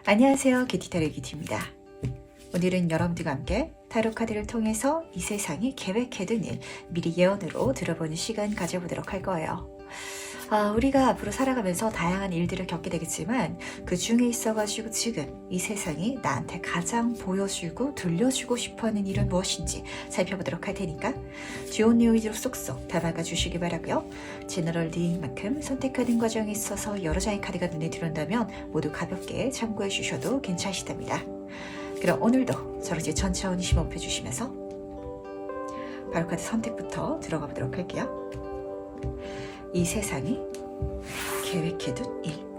안녕하세요. 게티타로의 게티입니다. 오늘은 여러분들과 함께 타로 카드를 통해서 이 세상이 계획해둔 일 미리 예언으로 들어보는 시간 가져보도록 할 거예요. 우리가 앞으로 살아가면서 다양한 일들을 겪게 되겠지만 그 중에 있어가지고 지금 이 세상이 나한테 가장 보여주고 들려주고 싶어하는 일은 무엇인지 살펴보도록 할 테니까 좋은 내용 위주로 쏙쏙 담아가 주시기 바라고요. 제너럴 리딩만큼 선택하는 과정에 있어서 여러 장의 카드가 눈에 들어온다면 모두 가볍게 참고해 주셔도 괜찮으시답니다. 그럼 오늘도 저를 이제 천천히 심호흡해 주시면서 바로 카드 선택부터 들어가 보도록 할게요. 이 세상이 계획해둔 일.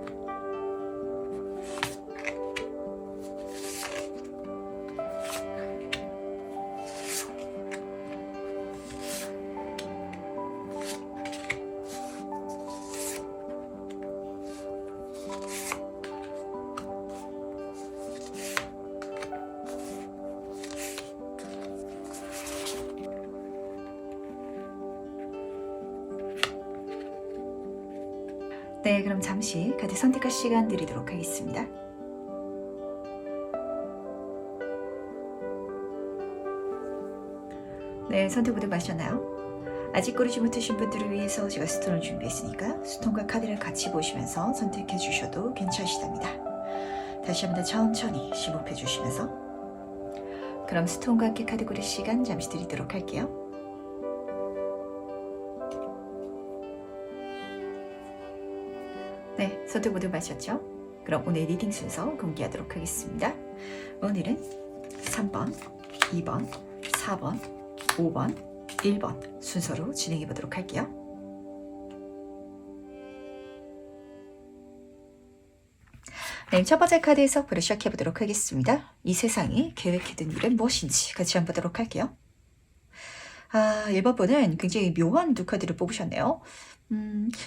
네, 그럼 잠시 카드 선택할 시간 드리도록 하겠습니다. 네, 선택 모두 마셨나요? 아직 고르지 못하신 분들을 위해서 제가 스톤을 준비했으니까 스톤과 카드를 같이 보시면서 선택해 주셔도 괜찮으시답니다. 다시 한번 더 천천히 심호흡해 주시면서 그럼 스톤과 함께 카드 고를 시간 잠시 드리도록 할게요. 네, 선택 모두 마셨죠? 그럼 오늘 리딩 순서 공개하도록 하겠습니다. 오늘은 3번, 2번, 4번, 5번, 1번 순서로 진행해 보도록 할게요. 네, 첫 번째 카드 해석부터 시작해 보도록 하겠습니다. 이 세상이 계획해둔 일은 무엇인지 같이 한번 보도록 할게요. 1번 분은 굉장히 묘한 두 카드를 뽑으셨네요.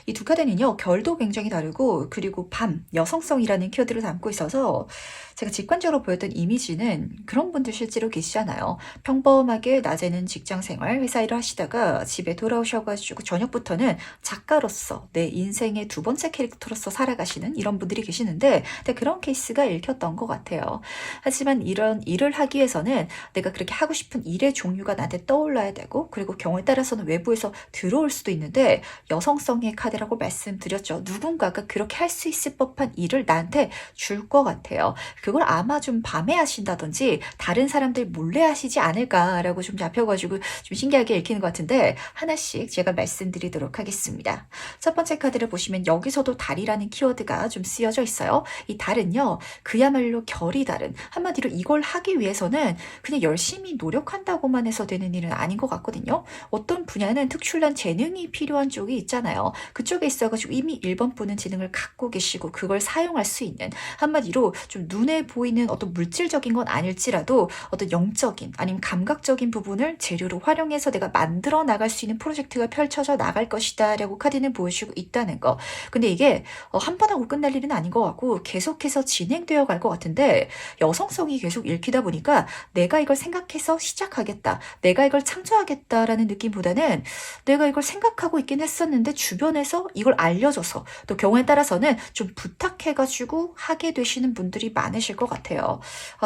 이 두 카드는요, 결도 굉장히 다르고, 그리고 밤, 여성성이라는 키워드를 담고 있어서 제가 직관적으로 보였던 이미지는 그런 분들 실제로 계시잖아요. 평범하게 낮에는 직장 생활, 회사 일을 하시다가 집에 돌아오셔가지고 저녁부터는 작가로서 내 인생의 두 번째 캐릭터로서 살아가시는 이런 분들이 계시는데, 그런 케이스가 읽혔던 것 같아요. 하지만 이런 일을 하기 위해서는 내가 그렇게 하고 싶은 일의 종류가 나한테 떠올라야 되고, 그리고 경우에 따라서는 외부에서 들어올 수도 있는데, 여성성의 카드라고 말씀드렸죠. 누군가가 그렇게 할 수 있을 법한 일을 나한테 줄 것 같아요. 그걸 아마 좀 밤에 하신다든지 다른 사람들 몰래 하시지 않을까라고 좀 잡혀가지고 좀 신기하게 읽히는 것 같은데 하나씩 제가 말씀드리도록 하겠습니다. 첫 번째 카드를 보시면 여기서도 달이라는 키워드가 좀 쓰여져 있어요. 이 달은요, 그야말로 결이 다른, 한마디로 이걸 하기 위해서는 그냥 열심히 노력한다고만 해서 되는 일은 아닌 것 같거든요. 어떤 분야는 특출난 재능이 필요한 쪽이 있잖아요. 그쪽에 있어가지고 이미 1번 분은 재능을 갖고 계시고 그걸 사용할 수 있는, 한마디로 좀 눈에 보이는 어떤 물질적인 건 아닐지라도 어떤 영적인 아니면 감각적인 부분을 재료로 활용해서 내가 만들어 나갈 수 있는 프로젝트가 펼쳐져 나갈 것이다 라고 카드는 보여주고 있다는 거. 근데 이게 한 번 하고 끝날 일은 아닌 것 같고 계속해서 진행되어 갈 것 같은데, 여성성이 계속 읽히다 보니까 내가 이걸 생각해서 시작하겠다, 내가 이걸 창조하겠다라는 느낌보다는 내가 이걸 생각하고 있긴 했었는데 주변에서 이걸 알려줘서, 또 경우에 따라서는 좀 부탁해가지고 하게 되시는 분들이 많으실 것 같아요.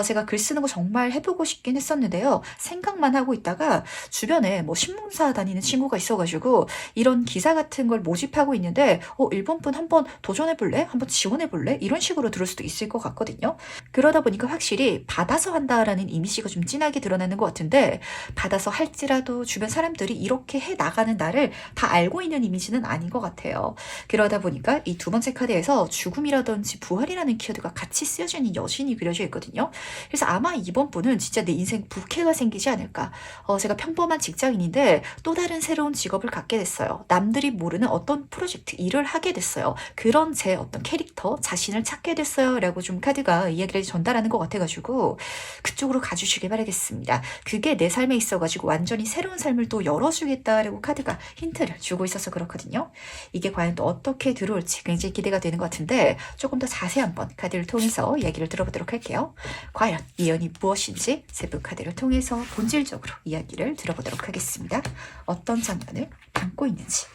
제가 글 쓰는 거 정말 해보고 싶긴 했었는데요. 생각만 하고 있다가 주변에 뭐 신문사 다니는 친구가 있어가지고 이런 기사 같은 걸 모집하고 있는데 1번 분 한번 도전해볼래? 한번 지원해볼래? 이런 식으로 들을 수도 있을 것 같거든요. 그러다 보니까 확실히 받아서 한다라는 이미지가 좀 진하게 드러나는 것 같은데, 받아서 할지라도 주변 사람들이 이렇게 해 나가는 나를 다 알고 있는 이미지는 아닌 것 같아요. 그러다 보니까 이 두 번째 카드에서 죽음이라든지 부활이라는 키워드가 같이 쓰여져 있는 여신이 그려져 있거든요. 그래서 아마 이번 분은 진짜 내 인생 부캐가 생기지 않을까. 제가 평범한 직장인인데 또 다른 새로운 직업을 갖게 됐어요. 남들이 모르는 어떤 프로젝트 일을 하게 됐어요. 그런 제 어떤 캐릭터 자신을 찾게 됐어요 라고 좀 카드가 이야기를 전달하는 것 같아가지고 그쪽으로 가주시길 바라겠습니다. 그게 내 삶에 있어가지고 완전히 새로운 삶을 또 열어주겠다라고 카드가 힌트를 주고 있어서 그렇거든요. 많거든요. 이게 과연 또 어떻게 들어올지 굉장히 기대가 되는 것 같은데 조금 더 자세히 한번 카드를 통해서 이야기를 들어보도록 할게요. 과연 이 연이 무엇인지 세부 카드를 통해서 본질적으로 이야기를 들어보도록 하겠습니다. 어떤 장면을 담고 있는지.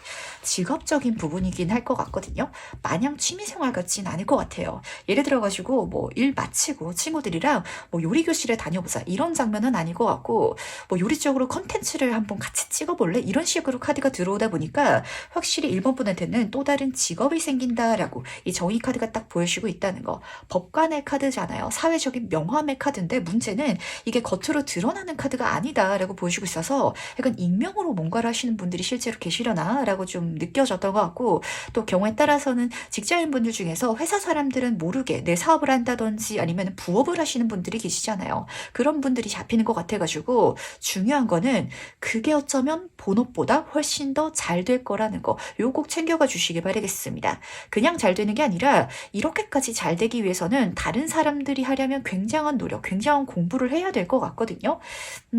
직업적인 부분이긴 할 것 같거든요. 마냥 취미생활 같진 않을 것 같아요. 예를 들어가지고 뭐 일 마치고 친구들이랑 뭐 요리교실에 다녀보자 이런 장면은 아닐 것 같고, 뭐 요리 쪽으로 컨텐츠를 한번 같이 찍어볼래 이런 식으로 카드가 들어오다 보니까 확실히 1번 분한테는 또 다른 직업이 생긴다라고 이 정의 카드가 딱 보여주고 있다는 거. 법관의 카드잖아요. 사회적인 명함의 카드인데 문제는 이게 겉으로 드러나는 카드가 아니다라고 보여주고 있어서 약간 익명으로 뭔가를 하시는 분들이 실제로 계시려나 라고 좀 느껴졌던 것 같고, 또 경우에 따라서는 직장인분들 중에서 회사 사람들은 모르게 내 사업을 한다든지 아니면 부업을 하시는 분들이 계시잖아요. 그런 분들이 잡히는 것 같아가지고 중요한 거는 그게 어쩌면 본업보다 훨씬 더 잘 될 거라는 거, 요거 꼭 챙겨가 주시기 바라겠습니다. 그냥 잘 되는 게 아니라 이렇게까지 잘 되기 위해서는 다른 사람들이 하려면 굉장한 노력, 굉장한 공부를 해야 될 것 같거든요.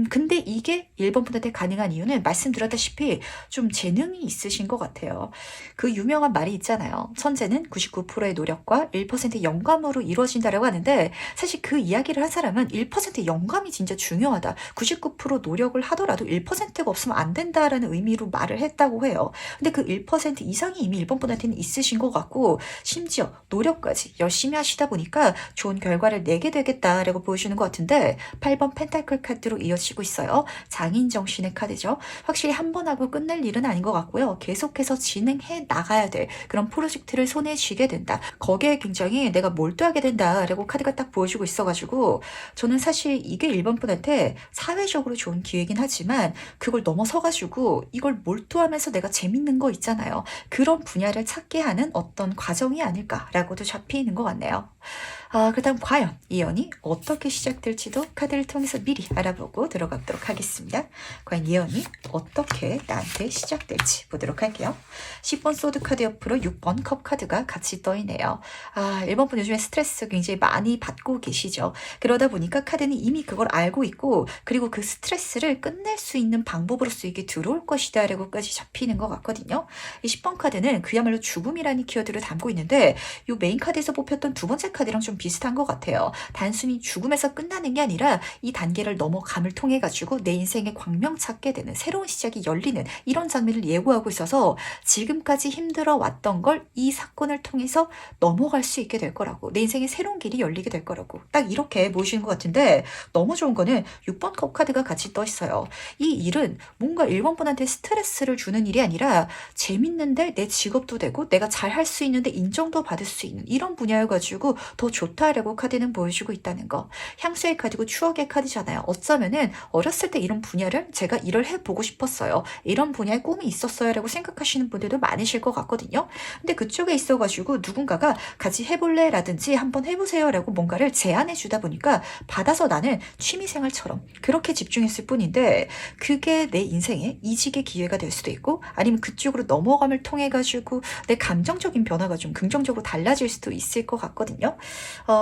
근데 이게 1번 분한테 가능한 이유는 말씀드렸다시피 좀 재능이 있으신 것 같아요. 그 유명한 말이 있잖아요. 천재는 99%의 노력과 1%의 영감으로 이루어진다라고 하는데, 사실 그 이야기를 한 사람은 1%의 영감이 진짜 중요하다. 99% 노력을 하더라도 1%가 없으면 안 된다라는 의미로 말을 했다고 해요. 근데 그 1% 이상이 이미 1번 분한테는 있으신 것 같고, 심지어 노력까지 열심히 하시다 보니까 좋은 결과를 내게 되겠다라고 보여주는 것 같은데, 8번 펜타클 카드로 이어지고 있어요. 장인 정신의 카드죠. 확실히 한 번 하고 끝낼 일은 아닌 것 같고요. 계속해서 진행해 나가야 될 그런 프로젝트를 손에 쥐게 된다. 거기에 굉장히 내가 몰두하게 된다라고 카드가 딱 보여주고 있어가지고, 저는 사실 이게 1번 분한테 사회적으로 좋은 기회긴 하지만 그걸 넘어서가지고 이걸 몰두하면서 내가 재밌는 거 있잖아요. 그런 분야를 찾게 하는 어떤 과정이 아닐까라고도 잡히는 것 같네요. 그렇다면 과연 이 연이 어떻게 시작될지도 카드를 통해서 미리 알아보고 들어가도록 하겠습니다. 과연 이 연이 어떻게 나한테 시작될지 보도록 할게요. 10번 소드 카드 옆으로 6번 컵 카드가 같이 떠있네요. 1번 분 요즘에 스트레스 굉장히 많이 받고 계시죠. 그러다 보니까 카드는 이미 그걸 알고 있고, 그리고 그 스트레스를 끝낼 수 있는 방법으로서 이게 들어올 것이다 라고까지 잡히는 것 같거든요. 이 10번 카드는 그야말로 죽음이라는 키워드를 담고 있는데, 이 메인 카드에서 뽑혔던 두 번째 카드랑 좀 비슷한 것 같아요. 단순히 죽음에서 끝나는 게 아니라 이 단계를 넘어감을 통해 가지고 내 인생의 광명 찾게 되는 새로운 시작이 열리는 이런 장면을 예고하고 있어서, 지금까지 힘들어 왔던 걸 이 사건을 통해서 넘어갈 수 있게 될 거라고, 내 인생의 새로운 길이 열리게 될 거라고 딱 이렇게 보시는 것 같은데, 너무 좋은 거는 6번 컵 카드가 같이 떠 있어요. 이 일은 뭔가 1번 분한테 스트레스를 주는 일이 아니라 재밌는데 내 직업도 되고 내가 잘 할 수 있는데 인정도 받을 수 있는 이런 분야여가지고 더 좋다라고 카드는 보여주고 있다는 거. 향수의 카드고 추억의 카드잖아요. 어쩌면은 어렸을 때 이런 분야를 제가 일을 해보고 싶었어요, 이런 분야에 꿈이 있었어요 라고 생각하시는 분들도 많으실 것 같거든요. 근데 그쪽에 있어가지고 누군가가 같이 해볼래 라든지 한번 해보세요 라고 뭔가를 제안해 주다 보니까 받아서 나는 취미생활처럼 그렇게 집중했을 뿐인데, 그게 내 인생에 이직의 기회가 될 수도 있고, 아니면 그쪽으로 넘어감을 통해 가지고 내 감정적인 변화가 좀 긍정적으로 달라질 수도 있을 것 같거든요.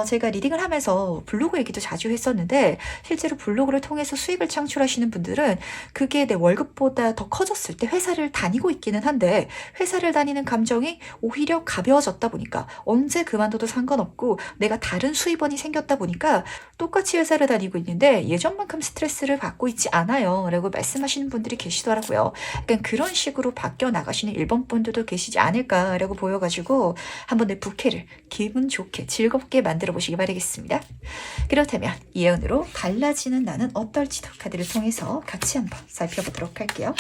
제가 리딩을 하면서 블로그 얘기도 자주 했었는데, 실제로 블로그를 통해서 수익을 창출하시는 분들은 그게 내 월급보다 더 커졌을 때 회사를 다니고 있기는 한데, 회사를 다니는 감정이 오히려 가벼워졌다 보니까 언제 그만둬도 상관없고 내가 다른 수입원이 생겼다 보니까 똑같이 회사를 다니고 있는데 예전만큼 스트레스를 받고 있지 않아요 라고 말씀하시는 분들이 계시더라고요. 그러니까 그런 식으로 바뀌어 나가시는 1번 분들도 계시지 않을까라고 보여가지고 한번 내 부캐를 기분 좋게 즐겁게 만들어 보시기 바라겠습니다. 그렇다면 이 예언으로 달라지는 나는 어떨지도 카드를 통해서 같이 한번 살펴보도록 할게요.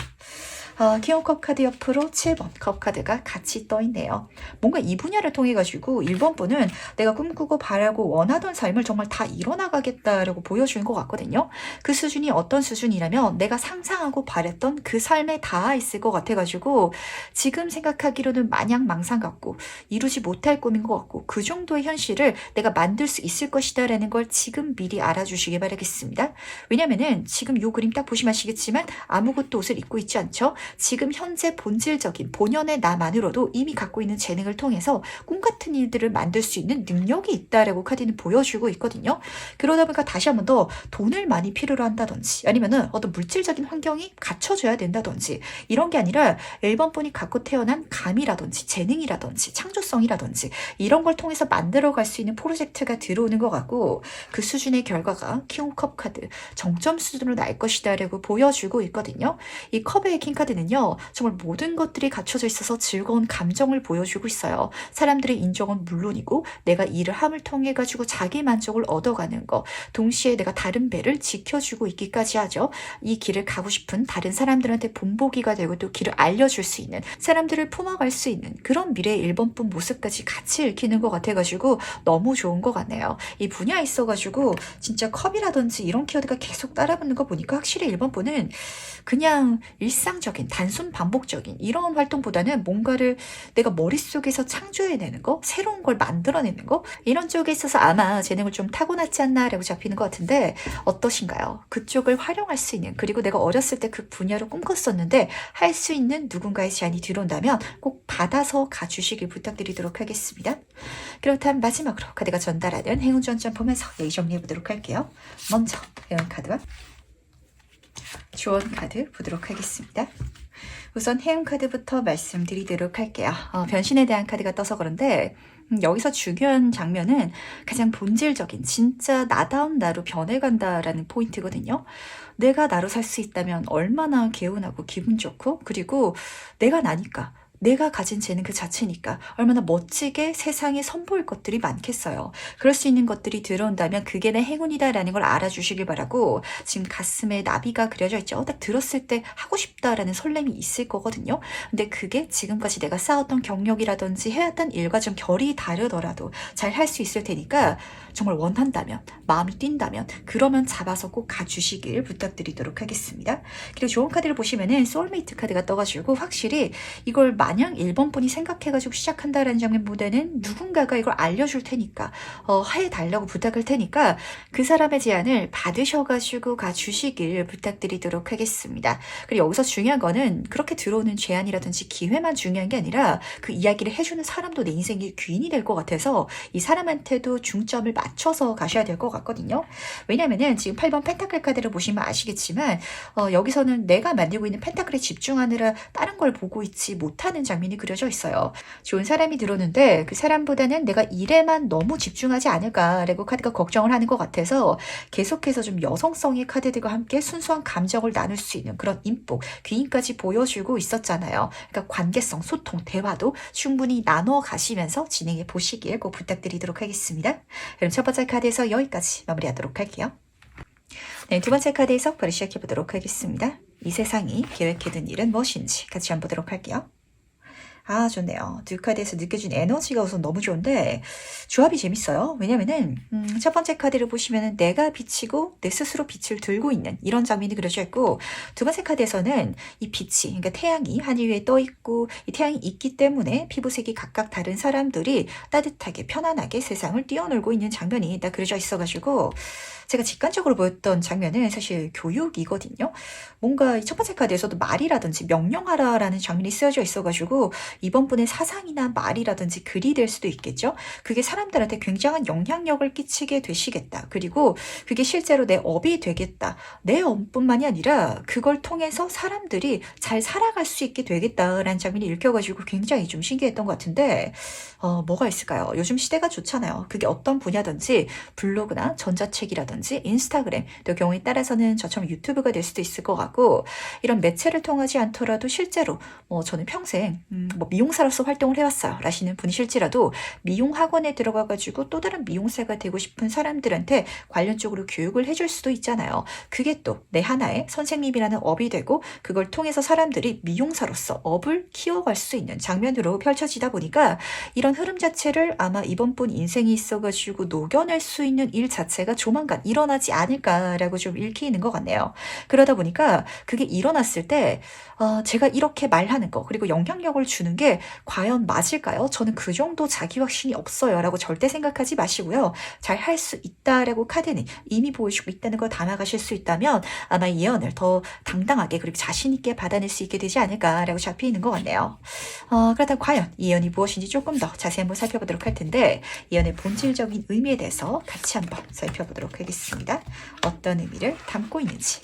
기온 컵 카드 옆으로 7번 컵 카드가 같이 떠있네요. 뭔가 이 분야를 통해 가지고 1번 분은 내가 꿈꾸고 바라고 원하던 삶을 정말 다 이뤄나가겠다라고 보여주는 것 같거든요. 그 수준이 어떤 수준이라면 내가 상상하고 바랬던 그 삶에 닿아 있을 것 같아가지고, 지금 생각하기로는 마냥 망상 같고 이루지 못할 꿈인 것 같고, 그 정도의 현실을 내가 만들 수 있을 것이다 라는 걸 지금 미리 알아주시기 바라겠습니다. 왜냐면은 지금 요 그림 딱 보시면 아시겠지만 아무것도 옷을 입고 있지 않죠. 지금 현재 본질적인 본연의 나만으로도 이미 갖고 있는 재능을 통해서 꿈 같은 일들을 만들 수 있는 능력이 있다라고 카드는 보여주고 있거든요. 그러다 보니까 다시 한 번 더 돈을 많이 필요로 한다든지 아니면은 어떤 물질적인 환경이 갖춰져야 된다든지 이런 게 아니라 1번 분이 갖고 태어난 감이라든지 재능이라든지 창조성이라든지 이런 걸 통해서 만들어갈 수 있는 프로젝트가 들어오는 것 같고 그 수준의 결과가 킹컵 카드 정점 수준으로 날 것이다 라고 보여주고 있거든요. 이 컵의 킹 카드는요. 정말 모든 것들이 갖춰져 있어서 즐거운 감정을 보여주고 있어요. 사람들의 인정은 물론이고 내가 일을 함을 통해 가지고 자기 만족을 얻어가는 거 동시에 내가 다른 배를 지켜주고 있기까지 하죠. 이 길을 가고 싶은 다른 사람들한테 본보기가 되고 또 길을 알려줄 수 있는 사람들을 품어갈 수 있는 그런 미래의 1번뿐 모습까지 같이 읽히는 것 같아가지고 너무 좋은 것 같네요. 이 분야에 있어가지고 진짜 컵이라든지 이런 키워드가 계속 따라붙는 거 보니까 확실히 1번뿐은 그냥 일상적인 단순 반복적인 이런 활동보다는 뭔가를 내가 머릿속에서 창조해내는 거 새로운 걸 만들어내는 거 이런 쪽에 있어서 아마 재능을 좀 타고났지 않나라고 잡히는 것 같은데 어떠신가요? 그쪽을 활용할 수 있는 그리고 내가 어렸을 때 그 분야로 꿈꿨었는데 할 수 있는 누군가의 제안이 들어온다면 꼭 받아서 가주시길 부탁드리도록 하겠습니다. 그렇다면 마지막으로 카드가 전달하는 행운 전점 보면서 얘기 정리해 보도록 할게요. 먼저 행운 카드와 조언 카드 보도록 하겠습니다. 우선 행운 카드부터 말씀드리도록 할게요. 변신에 대한 카드가 떠서 그런데 여기서 중요한 장면은 가장 본질적인 진짜 나다운 나로 변해간다라는 포인트거든요. 내가 나로 살 수 있다면 얼마나 개운하고 기분 좋고 그리고 내가 나니까 내가 가진 재능 그 자체니까 얼마나 멋지게 세상에 선보일 것들이 많겠어요. 그럴 수 있는 것들이 들어온다면 그게 내 행운이다라는 걸 알아주시길 바라고 지금 가슴에 나비가 그려져 있죠. 딱 들었을 때 하고 싶다라는 설렘이 있을 거거든요. 근데 그게 지금까지 내가 쌓았던 경력이라든지 해왔던 일과 좀 결이 다르더라도 잘 할 수 있을 테니까 정말 원한다면 마음이 뛴다면 그러면 잡아서 꼭 가주시길 부탁드리도록 하겠습니다. 그리고 좋은 카드를 보시면은 소울메이트 카드가 떠가지고 확실히 이걸 마냥 1번 분이 생각해가지고 시작한다라는 장면보다는 누군가가 이걸 알려줄 테니까 해달라고 부탁할 테니까 그 사람의 제안을 받으셔가지고 가주시길 부탁드리도록 하겠습니다. 그리고 여기서 중요한 거는 그렇게 들어오는 제안이라든지 기회만 중요한 게 아니라 그 이야기를 해주는 사람도 내 인생의 귀인이 될 것 같아서 이 사람한테도 중점을 맞춰서 가셔야 될 것 같거든요. 왜냐면은 지금 8번 펜타클 카드를 보시면 아시겠지만 여기서는 내가 만들고 있는 펜타클에 집중하느라 다른 걸 보고 있지 못하는 장면이 그려져 있어요. 좋은 사람이 들어오는데 그 사람보다는 내가 일에만 너무 집중하지 않을까라고 카드가 걱정을 하는 것 같아서 계속해서 좀 여성성의 카드들과 함께 순수한 감정을 나눌 수 있는 그런 인복, 귀인까지 보여주고 있었잖아요. 그러니까 관계성, 소통, 대화도 충분히 나눠 가시면서 진행해 보시길 꼭 부탁드리도록 하겠습니다. 그럼 첫 번째 카드에서 여기까지 마무리하도록 할게요. 네, 두 번째 카드의 석바로 시작해 보도록 하겠습니다. 이 세상이 계획해둔 일은 무엇인지 같이 한번 보도록 할게요. 아, 좋네요. 두 카드에서 느껴진 에너지가 우선 너무 좋은데 조합이 재밌어요. 왜냐면은 첫 번째 카드를 보시면은 내가 비치고 내 스스로 빛을 들고 있는 이런 장면이 그려져 있고 두 번째 카드에서는 이 빛이 그러니까 태양이 하늘 위에 떠 있고 이 태양이 있기 때문에 피부색이 각각 다른 사람들이 따뜻하게 편안하게 세상을 뛰어놀고 있는 장면이 딱 그려져 있어가지고 제가 직관적으로 보였던 장면은 사실 교육이거든요. 뭔가 첫 번째 카드에서도 말이라든지 명령하라라는 장면이 쓰여져 있어가지고 이번 분의 사상이나 말이라든지 글이 될 수도 있겠죠. 그게 사람들한테 굉장한 영향력을 끼치게 되시겠다. 그리고 그게 실제로 내 업이 되겠다. 내 업뿐만이 아니라 그걸 통해서 사람들이 잘 살아갈 수 있게 되겠다라는 장면이 읽혀가지고 굉장히 좀 신기했던 것 같은데 뭐가 있을까요? 요즘 시대가 좋잖아요. 그게 어떤 분야든지 블로그나 전자책이라든지 인스타그램 또 경우에 따라서는 저처럼 유튜브가 될 수도 있을 것 같고 이런 매체를 통하지 않더라도 실제로 저는 평생 미용사로서 활동을 해왔어요 라시는 분이 실제라도 미용학원에 들어가가지고 또 다른 미용사가 되고 싶은 사람들한테 관련적으로 교육을 해줄 수도 있잖아요. 그게 또 내 하나의 선생님이라는 업이 되고 그걸 통해서 사람들이 미용사로서 업을 키워갈 수 있는 장면으로 펼쳐지다 보니까 이런 흐름 자체를 아마 이번 분 인생이 있어가지고 녹여낼 수 있는 일 자체가 조만간 일어나지 않을까라고 좀 읽히는 것 같네요. 그러다 보니까 그게 일어났을 때 제가 이렇게 말하는 거 그리고 영향력을 주는 주는 게 과연 맞을까요? 저는 그 정도 자기 확신이 없어요 라고 절대 생각하지 마시고요. 잘 할 수 있다라고 카드는 이미 보여주고 있다는 걸 담아가실 수 있다면 아마 이 예언을 더 당당하게 그리고 자신 있게 받아낼 수 있게 되지 않을까라고 잡혀 있는 것 같네요. 그렇다면 과연 이 예언이 무엇인지 조금 더 자세히 한번 살펴보도록 할 텐데 예언의 본질적인 의미에 대해서 같이 한번 살펴보도록 하겠습니다. 어떤 의미를 담고 있는지.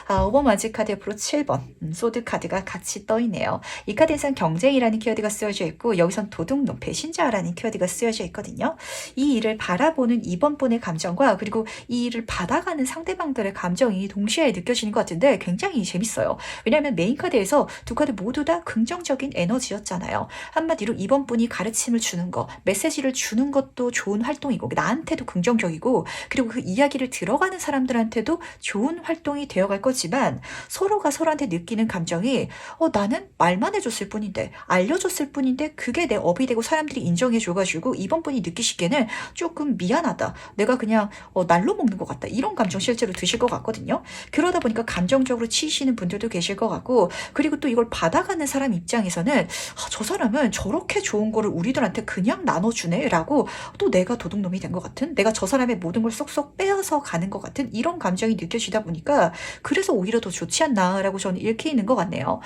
5번 마지 카드 옆으로 7번 소드 카드가 같이 떠 있네요. 이 카드에선 경쟁이라는 키워드가 쓰여져 있고 여기선 도둑놈, 배신자라는 키워드가 쓰여져 있거든요. 이 일을 바라보는 2번 분의 감정과 그리고 이 일을 받아가는 상대방들의 감정이 동시에 느껴지는 것 같은데 굉장히 재밌어요. 왜냐하면 메인 카드에서 두 카드 모두 다 긍정적인 에너지였잖아요. 한마디로 2번 분이 가르침을 주는 거, 메시지를 주는 것도 좋은 활동이고 나한테도 긍정적이고 그리고 그 이야기를 들어가는 사람들한테도 좋은 활동이 되어갈 거지만 서로가 서로한테 느끼는 감정이 나는 말만 해줬을 뿐인데 알려줬을 뿐인데 그게 내 업이 되고 사람들이 인정해줘가지고 2번 분이 느끼시기에는 조금 미안하다. 내가 그냥 날로 먹는 것 같다. 이런 감정 실제로 드실 것 같거든요. 그러다 보니까 감정적으로 치이시는 분들도 계실 것 같고 그리고 또 이걸 받아가는 사람 입장에서는 저 사람은 저렇게 좋은 거를 우리들한테 그냥 나눠주네 라고 또 내가 도둑놈이 된 것 같은 내가 저 사람의 모든 걸 쏙쏙 빼앗아 가는 것 같은 이런 감정이 느껴지다 보니까 그래서 오히려 더 좋지 않나라고 저는 이렇게 있는 것 같네요.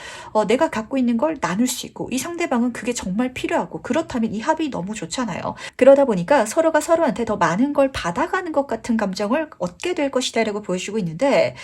내가 갖고 있는 걸 나눌 수 있고 이 상대방은 그게 정말 필요하고 그렇다면 이 합이 너무 좋잖아요. 그러다 보니까 서로가 서로한테 더 많은 걸 받아가는 것 같은 감정을 얻게 될 것이다 라고 보여주고 있는데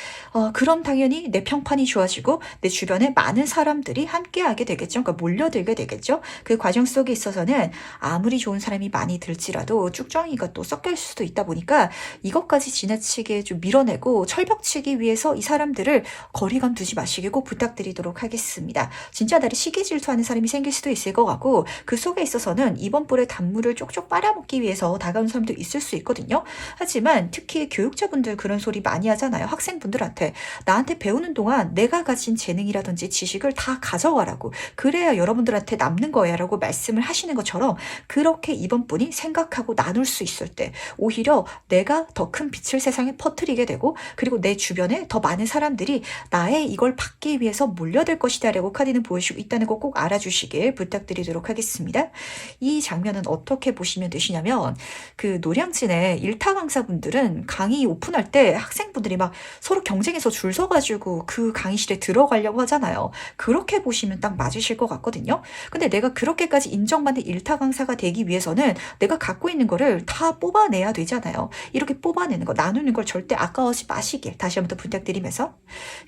그럼 당연히 내 평판이 좋아지고 내 주변에 많은 사람들이 함께하게 되겠죠. 그러니까 몰려들게 되겠죠. 그 과정 속에 있어서는 아무리 좋은 사람이 많이 들지라도 쭉정이가 또 섞여 있을 수도 있다 보니까 이것까지 지나치게 좀 밀어내고 철벽치기 위해서 이 사람들을 거리감 두지 마시길 꼭 부탁드리도록 하겠습니다. 진짜 나를 시기 질투하는 사람이 생길 수도 있을 것 같고 그 속에 있어서는 이번 볼의 단물을 쪽쪽 빨아먹기 위해서 다가온 사람도 있을 수 있거든요. 하지만 특히 교육자분들 그런 소리 많이 하잖아요. 학생분들한테 나한테 배우는 동안 내가 가진 재능이라든지 지식을 다 가져와라고 그래야 여러분들한테 남는 거야 라고 말씀을 하시는 것처럼 그렇게 이번 분이 생각하고 나눌 수 있을 때 오히려 내가 더 큰 빛을 세상에 퍼뜨리게 되고 그리고 내 주변에 더 많은 사람들이 나의 이걸 받기 위해서 몰려들 것이다 라고 카드는 보여주고 있다는 거 꼭 알아주시길 부탁드리도록 하겠습니다. 이 장면은 어떻게 보시면 되시냐면 그 노량진의 일타 강사분들은 강의 오픈할 때 학생분들이 막 서로 경쟁해서 줄 서가지고 그 강의실에 들어가려고 하잖아요. 그렇게 보시면 딱 맞으실 것 같거든요. 근데 내가 그렇게까지 인정받는 일타 강사가 되기 위해서는 내가 갖고 있는 거를 다 뽑아내야 되잖아요. 이렇게 뽑아내는 거, 나누는 걸 절대 아까워하지 마시길 다시 한번 더 부탁드리면서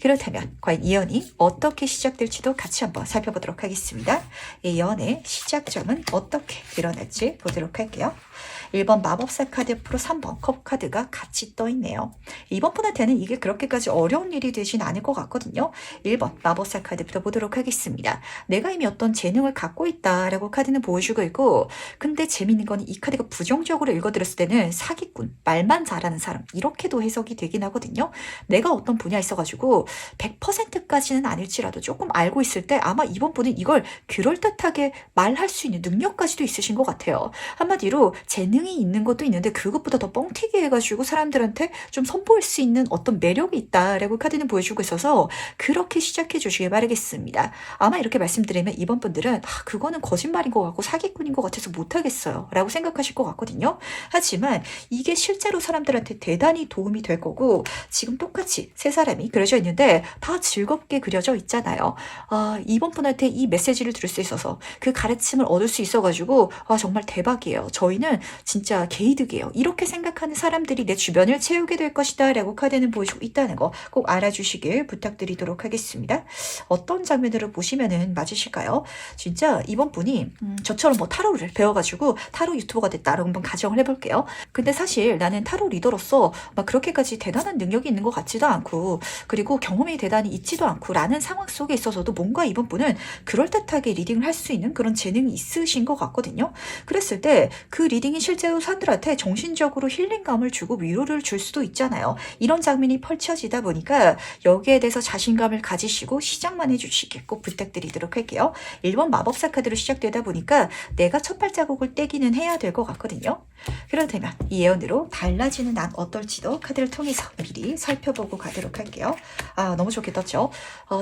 그렇다면 과연 이 예언이 어떻게 시작될지도 같이 한번 살펴보도록 하겠습니다. 이 예언의 시작점은 어떻게 일어날지 보도록 할게요. 1번 마법사 카드 옆으로 3번 컵 카드가 같이 떠 있네요. 이번 분한테는 이게 그렇게까지 어려운 일이 되진 않을 것 같거든요. 1번 마법사 카드부터 보도록 하겠습니다. 내가 이미 어떤 재능을 갖고 있다라고 카드는 보여주고 있고 근데 재밌는 건 이 카드가 부정적으로 읽어드렸을 때는 사기꾼, 말만 잘하는 사람 이렇게도 해석이 되긴 하거든요. 내가 어떤 분야에 있어가지고 100%까지는 아닐지라도 조금 알고 있을 때 아마 이번 분은 이걸 그럴듯하게 말할 수 있는 능력까지도 있으신 것 같아요. 한마디로 재능이 있는 것도 있는데 그것보다 더 뻥튀기 해가지고 사람들한테 좀 선보일 수 있는 어떤 매력이 있다라고 카드는 보여주고 있어서 그렇게 시작해 주시길 바라겠습니다. 아마 이렇게 말씀드리면 이번 분들은 그거는 거짓말인 것 같고 사기꾼인 것 같아서 못하겠어요 라고 생각하실 것 같거든요. 하지만 이게 실제로 사람들한테 대단히 도움이 될 거고 지금 똑같이 세 사람이 그려져 있는데 다 즐겁게 그려져 있잖아요. 이번 분한테 이 메시지를 들을 수 있어서 그 가르침을 얻을 수 있어가지고 정말 대박이에요. 저희는 진짜 개이득이에요. 이렇게 생각하는 사람들이 내 주변을 채우게 될 것이다 라고 카드는 보여주고 있다는 거 꼭 알아주시길 부탁드리도록 하겠습니다. 어떤 장면으로 보시면은 맞으실까요? 진짜 이번 분이 저처럼 뭐 타로를 배워가지고 타로 유튜버가 됐다라고 한번 가정을 해볼게요. 근데 사실 나는 타로 리더로서 막 그렇게까지 대단한 능력이 있는 것 같지도 않고 그리고 경험이 대단히 있지도 않고 라는 상황 속에 있어서도 뭔가 이번 분은 그럴듯하게 리딩을 할 수 있는 그런 재능이 있으신 것 같거든요. 그랬을 때 그 리딩이 실제 실제 우산들한테 정신적으로 힐링감을 주고 위로를 줄 수도 있잖아요. 이런 장면이 펼쳐지다 보니까 여기에 대해서 자신감을 가지시고 시작만 해주시길 꼭 부탁드리도록 할게요. 1번 마법사 카드로 시작되다 보니까 내가 첫 발자국을 떼기는 해야 될 것 같거든요. 그렇다면 이 예언으로 달라지는 난 어떨지도 카드를 통해서 미리 살펴보고 가도록 할게요. 너무 좋게 떴죠.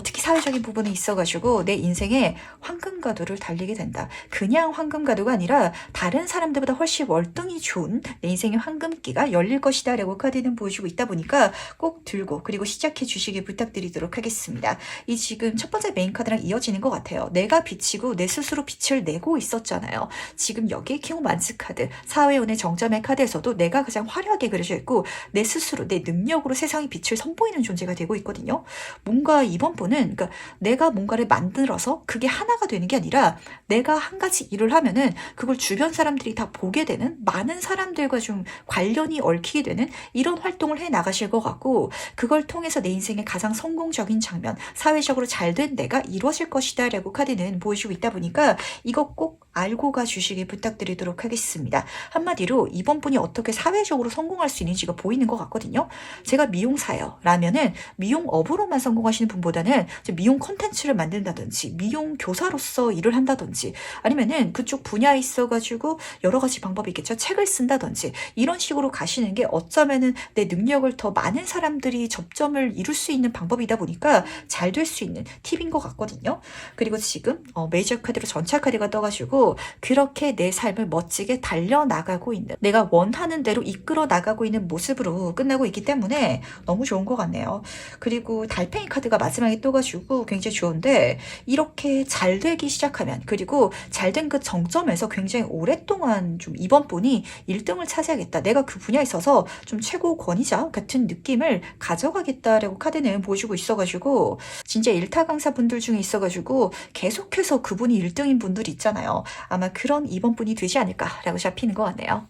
특히 사회적인 부분에 있어가지고 내 인생에 황금가도를 달리게 된다. 그냥 황금가도가 아니라 다른 사람들보다 훨씬 월등히 좋은 내 인생의 황금기가 열릴 것이다 라고 카드는 보여주고 있다 보니까 꼭 들고 그리고 시작해 주시길 부탁드리도록 하겠습니다. 이 지금 첫 번째 메인 카드랑 이어지는 것 같아요. 내가 비치고 내 스스로 빛을 내고 있었잖아요. 지금 여기 킹오만스 카드, 사회운의 정점의 카드에서도 내가 가장 화려하게 그려져 있고 내 스스로 내 능력으로 세상의 빛을 선보이는 존재가 되고 있거든요. 뭔가 이번 분은 그러니까 내가 뭔가를 만들어서 그게 하나가 되는 게 아니라 내가 한 가지 일을 하면은 그걸 주변 사람들이 다 보게 되는, 많은 사람들과 좀 관련이 얽히게 되는 이런 활동을 해 나가실 것 같고, 그걸 통해서 내 인생의 가장 성공적인 장면, 사회적으로 잘된 내가 이루어질 것이다 라고 카드는 보여주고 있다 보니까 이거 꼭 알고 가주시길 부탁드리도록 하겠습니다. 한마디로 이번 분이 어떻게 사회적으로 성공할 수 있는지가 보이는 것 같거든요. 제가 미용사예요 라면은 미용업으로만 성공하시는 분보다는 미용 콘텐츠를 만든다든지 미용 교사로서 일을 한다든지 아니면은 그쪽 분야에 있어가지고 여러 가지 방법이 있겠죠. 책을 쓴다든지 이런 식으로 가시는 게 어쩌면은 내 능력을 더 많은 사람들이 접점을 이룰 수 있는 방법이다 보니까 잘 될 수 있는 팁인 것 같거든요. 그리고 지금 메이저 카드로 전차 카드가 떠가지고 그렇게 내 삶을 멋지게 달려나가고 있는, 내가 원하는 대로 이끌어 나가고 있는 모습으로 끝나고 있기 때문에 너무 좋은 것 같네요. 그리고 달팽이 카드가 마지막에 떠가지고 굉장히 좋은데, 이렇게 잘 되기 시작하면, 그리고 잘된 그 정점에서 굉장히 오랫동안 좀 이번 분이 1등을 차지하겠다, 내가 그 분야에 있어서 좀 최고 권위자 같은 느낌을 가져가겠다라고 카드는 보여주고 있어가지고, 진짜 일타 강사 분들 중에 있어가지고 계속해서 그분이 1등인 분들이 있잖아요. 아마 그런 이번 분이 되지 않을까라고 잡히는 것 같네요.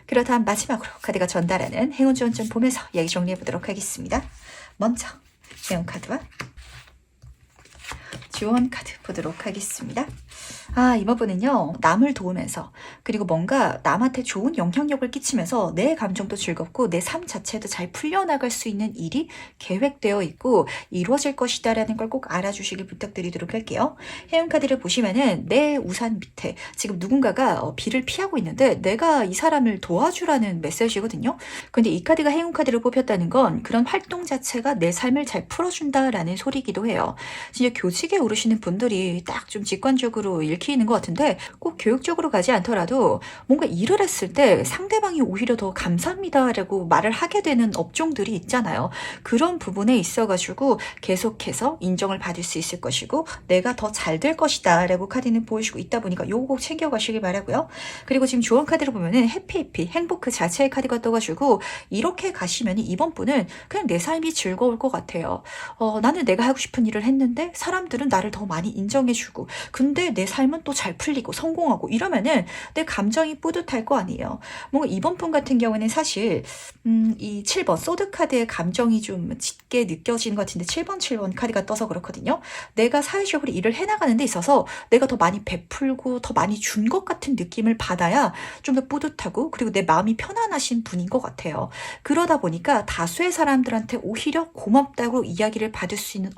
그렇다면 마지막으로 카드가 전달하는 행운 지원점 보면서 이야기 정리해보도록 하겠습니다. 먼저 행운 카드와 지원 카드 보도록 하겠습니다. 이번 분은요, 남을 도우면서 그리고 뭔가 남한테 좋은 영향력을 끼치면서 내 감정도 즐겁고 내 삶 자체도 잘 풀려나갈 수 있는 일이 계획되어 있고 이루어질 것이다 라는 걸 꼭 알아주시길 부탁드리도록 할게요. 해운 카드를 보시면은 내 우산 밑에 지금 누군가가 비를 피하고 있는데 내가 이 사람을 도와주라는 메시지거든요. 근데 이 카드가 해운 카드를 뽑혔다는 건 그런 활동 자체가 내 삶을 잘 풀어준다라는 소리이기도 해요. 진짜 교직에 오르시는 분들이 딱 좀 직관적으로 읽히는 것 같은데, 꼭 교육적으로 가지 않더라도 뭔가 일을 했을 때 상대방이 오히려 더 감사합니다라고 말을 하게 되는 업종들이 있잖아요. 그런 부분에 있어가지고 계속해서 인정을 받을 수 있을 것이고 내가 더 잘 될 것이다 라고 카드는 보여주고 있다 보니까 요거 꼭 챙겨가시길 바라고요. 그리고 지금 조언 카드를 보면은 해피 행복 그 자체의 카드가 떠가지고 이렇게 가시면 이번 분은 그냥 내 삶이 즐거울 것 같아요. 나는 내가 하고 싶은 일을 했는데 사람들은 나를 더 많이 인정해주고, 근데 내 삶은 또 잘 풀리고 성공하고 이러면은 내 감정이 뿌듯할 거 아니에요. 뭔가 이번 분 같은 경우에는 사실 이 7번 소드 카드의 감정이 좀 짙게 느껴지는 것 같은데 7번 카드가 떠서 그렇거든요. 내가 사회적으로 일을 해나가는 데 있어서 내가 더 많이 베풀고 더 많이 준 것 같은 느낌을 받아야 좀 더 뿌듯하고 그리고 내 마음이 편안하신 분인 것 같아요. 그러다 보니까 다수의 사람들한테 오히려 고맙다고 이야기를 받을 수 있는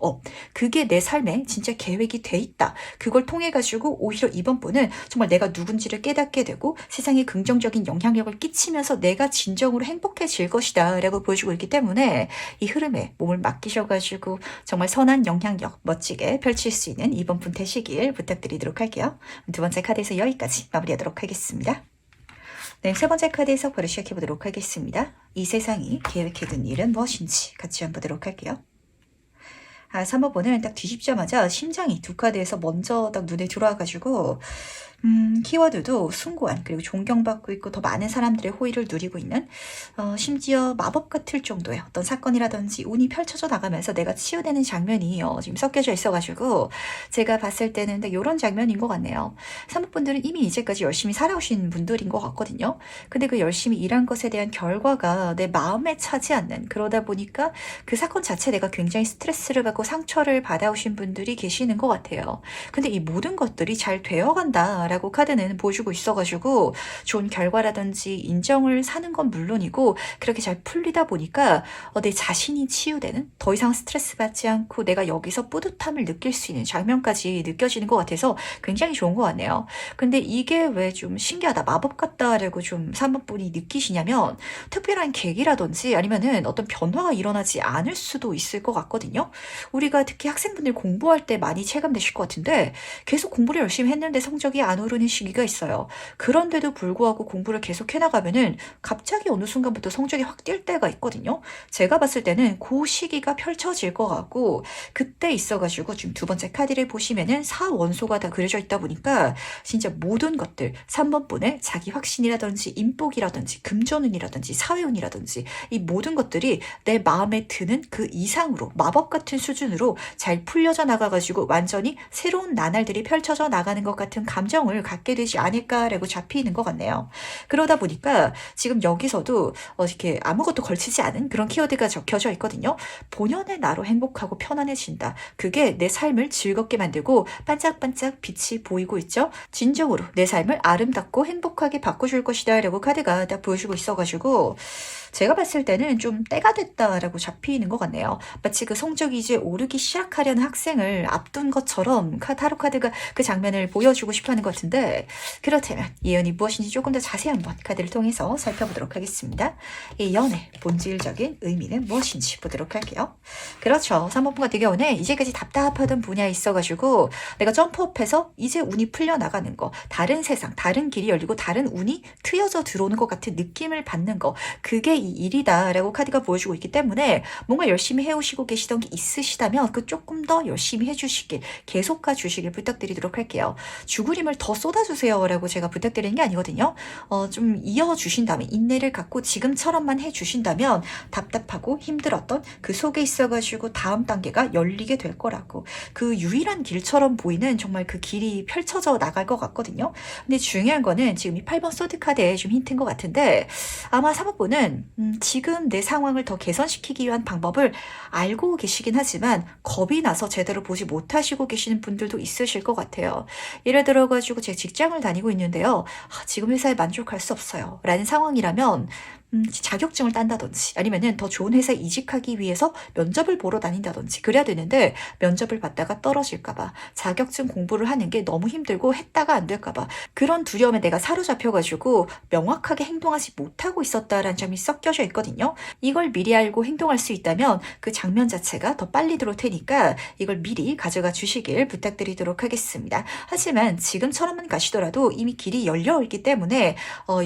그게 내 삶에 진짜 계획이 돼 있다. 그걸 통해 가지고 오히려 이번 분은 정말 내가 누군지를 깨닫게 되고 세상에 긍정적인 영향력을 끼치면서 내가 진정으로 행복해질 것이다 라고 보여주고 있기 때문에 이 흐름에 몸을 맡기셔가지고 정말 선한 영향력 멋지게 펼칠 수 있는 이번 분 되시길 부탁드리도록 할게요. 두 번째 카드에서 여기까지 마무리하도록 하겠습니다. 네, 세 번째 카드에서 바로 시작해보도록 하겠습니다. 이 세상이 계획해둔 일은 무엇인지 같이 한번 보도록 할게요. 3번을 딱 뒤집자마자 심장이 두 카드에서 먼저 딱 눈에 들어와가지고 키워드도 숭고한, 그리고 존경받고 있고 더 많은 사람들의 호의를 누리고 있는, 심지어 마법 같을 정도의 어떤 사건이라든지 운이 펼쳐져 나가면서 내가 치유되는 장면이 지금 섞여져 있어가지고 제가 봤을 때는 이런 장면인 것 같네요. 사모분들은 이미 이제까지 열심히 살아오신 분들인 것 같거든요. 근데 그 열심히 일한 것에 대한 결과가 내 마음에 차지 않는, 그러다 보니까 그 사건 자체 내가 굉장히 스트레스를 받고 상처를 받아오신 분들이 계시는 것 같아요. 근데 이 모든 것들이 잘 되어간다 라고 카드는 보여주고 있어가지고 좋은 결과라든지 인정을 사는 건 물론이고 그렇게 잘 풀리다 보니까 내 자신이 치유되는, 더 이상 스트레스 받지 않고 내가 여기서 뿌듯함을 느낄 수 있는 장면까지 느껴지는 것 같아서 굉장히 좋은 것 같네요. 근데 이게 왜 좀 신기하다, 마법 같다라고 좀 3번 분이 느끼시냐면 특별한 계기라든지 아니면은 어떤 변화가 일어나지 않을 수도 있을 것 같거든요. 우리가 특히 학생분들 공부할 때 많이 체감되실 것 같은데 계속 공부를 열심히 했는데 성적이 안 오르는 시기가 있어요. 그런데도 불구하고 공부를 계속 해나가면은 갑자기 어느 순간부터 성적이 확 뛸 때가 있거든요. 제가 봤을 때는 그 시기가 펼쳐질 것 같고 그때 있어가지고 지금 두 번째 카드를 보시면은 사원소가 다 그려져 있다 보니까 진짜 모든 것들 3번 분의 자기 확신이라든지 인복이라든지 금전운이라든지 사회운이라든지 이 모든 것들이 내 마음에 드는 그 이상으로 마법 같은 수준으로 잘 풀려져 나가가지고 완전히 새로운 나날들이 펼쳐져 나가는 것 같은 감정을 갖게 되지 않을까라고 잡히는 것 같네요. 그러다 보니까 지금 여기서도 이렇게 아무것도 걸치지 않은 그런 키워드가 적혀져 있거든요. 본연의 나로 행복하고 편안해진다. 그게 내 삶을 즐겁게 만들고 반짝반짝 빛이 보이고 있죠. 진정으로 내 삶을 아름답고 행복하게 바꿔줄 것이다 라고 카드가 딱 보여주고 있어가지고 제가 봤을 때는 좀 때가 됐다라고 잡히는 것 같네요. 마치 그 성적이 이제 오르기 시작하려는 학생을 앞둔 것처럼 타로 카드가 그 장면을 보여주고 싶어하는 것 같은데 그렇다면 이 예언이 무엇인지 조금 더 자세히 한번 카드를 통해서 살펴보도록 하겠습니다. 이 연의 본질적인 의미는 무엇인지 보도록 할게요. 그렇죠. 3번 분 같은 경우는 이제까지 답답하던 분야에 있어가지고 내가 점프업해서 이제 운이 풀려나가는 거, 다른 세상, 다른 길이 열리고 다른 운이 트여져 들어오는 것 같은 느낌을 받는 거, 그게 이 일이다라고 카드가 보여주고 있기 때문에 뭔가 열심히 해오시고 계시던 게 있으시다면 그 조금 더 열심히 해주시길, 계속 가주시길 부탁드리도록 할게요. 죽으림을 더 쏟아주세요 라고 제가 부탁드리는 게 아니거든요. 좀 이어주신다면, 인내를 갖고 지금처럼만 해주신다면 답답하고 힘들었던 그 속에 있어가지고 다음 단계가 열리게 될 거라고, 그 유일한 길처럼 보이는 정말 그 길이 펼쳐져 나갈 것 같거든요. 근데 중요한 거는 지금 이 8번 소드 카드에 좀 힌트인 것 같은데 아마 3번 분은 지금 내 상황을 더 개선시키기 위한 방법을 알고 계시긴 하지만 겁이 나서 제대로 보지 못하시고 계시는 분들도 있으실 것 같아요. 예를 들어가지고 제 직장을 다니고 있는데요. 지금 회사에 만족할 수 없어요. 라는 상황이라면 자격증을 딴다든지 아니면은 더 좋은 회사에 이직하기 위해서 면접을 보러 다닌다든지 그래야 되는데 면접을 받다가 떨어질까봐, 자격증 공부를 하는 게 너무 힘들고 했다가 안 될까봐 그런 두려움에 내가 사로잡혀가지고 명확하게 행동하지 못하고 있었다라는 점이 섞여져 있거든요. 이걸 미리 알고 행동할 수 있다면 그 장면 자체가 더 빨리 들어올 테니까 이걸 미리 가져가 주시길 부탁드리도록 하겠습니다. 하지만 지금처럼만 가시더라도 이미 길이 열려 있기 때문에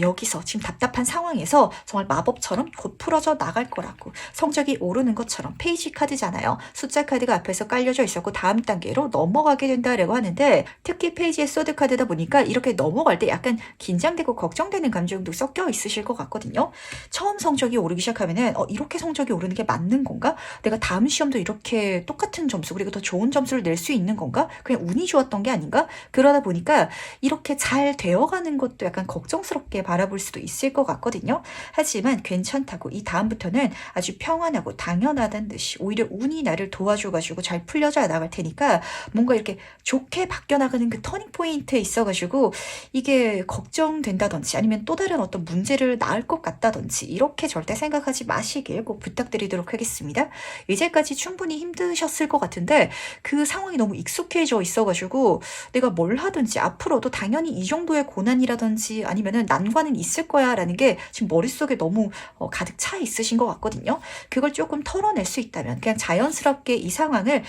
여기서 지금 답답한 상황에서 정말 마법처럼 곧 풀어져 나갈 거라고, 성적이 오르는 것처럼 페이지 카드잖아요. 숫자 카드가 앞에서 깔려져 있었고 다음 단계로 넘어가게 된다라고 하는데 특히 페이지의 소드 카드다 보니까 이렇게 넘어갈 때 약간 긴장되고 걱정되는 감정도 섞여 있으실 것 같거든요. 처음 성적이 오르기 시작하면은 이렇게 성적이 오르는 게 맞는 건가? 내가 다음 시험도 이렇게 똑같은 점수 그리고 더 좋은 점수를 낼 수 있는 건가? 그냥 운이 좋았던 게 아닌가? 그러다 보니까 이렇게 잘 되어가는 것도 약간 걱정스럽게 바라볼 수도 있을 것 같거든요. 하지만 괜찮다고, 이 다음부터는 아주 평안하고 당연하다는 듯이 오히려 운이 나를 도와줘가지고 잘 풀려져 나갈 테니까 뭔가 이렇게 좋게 바뀌어 나가는 그 터닝 포인트에 있어가지고 이게 걱정된다든지 아니면 또 다른 어떤 문제를 낳을 것 같다든지 이렇게 절대 생각하지 마시길 꼭 부탁드리도록 하겠습니다. 이제까지 충분히 힘드셨을 것 같은데 그 상황이 너무 익숙해져 있어가지고 내가 뭘 하든지 앞으로도 당연히 이 정도의 고난이라든지 아니면은 난관은 있을 거야 라는 게 지금 머릿속에 너무 가득 차 있으신 것 같거든요. 그걸 조금 털어낼 수 있다면, 그냥 자연스럽게 이 상황을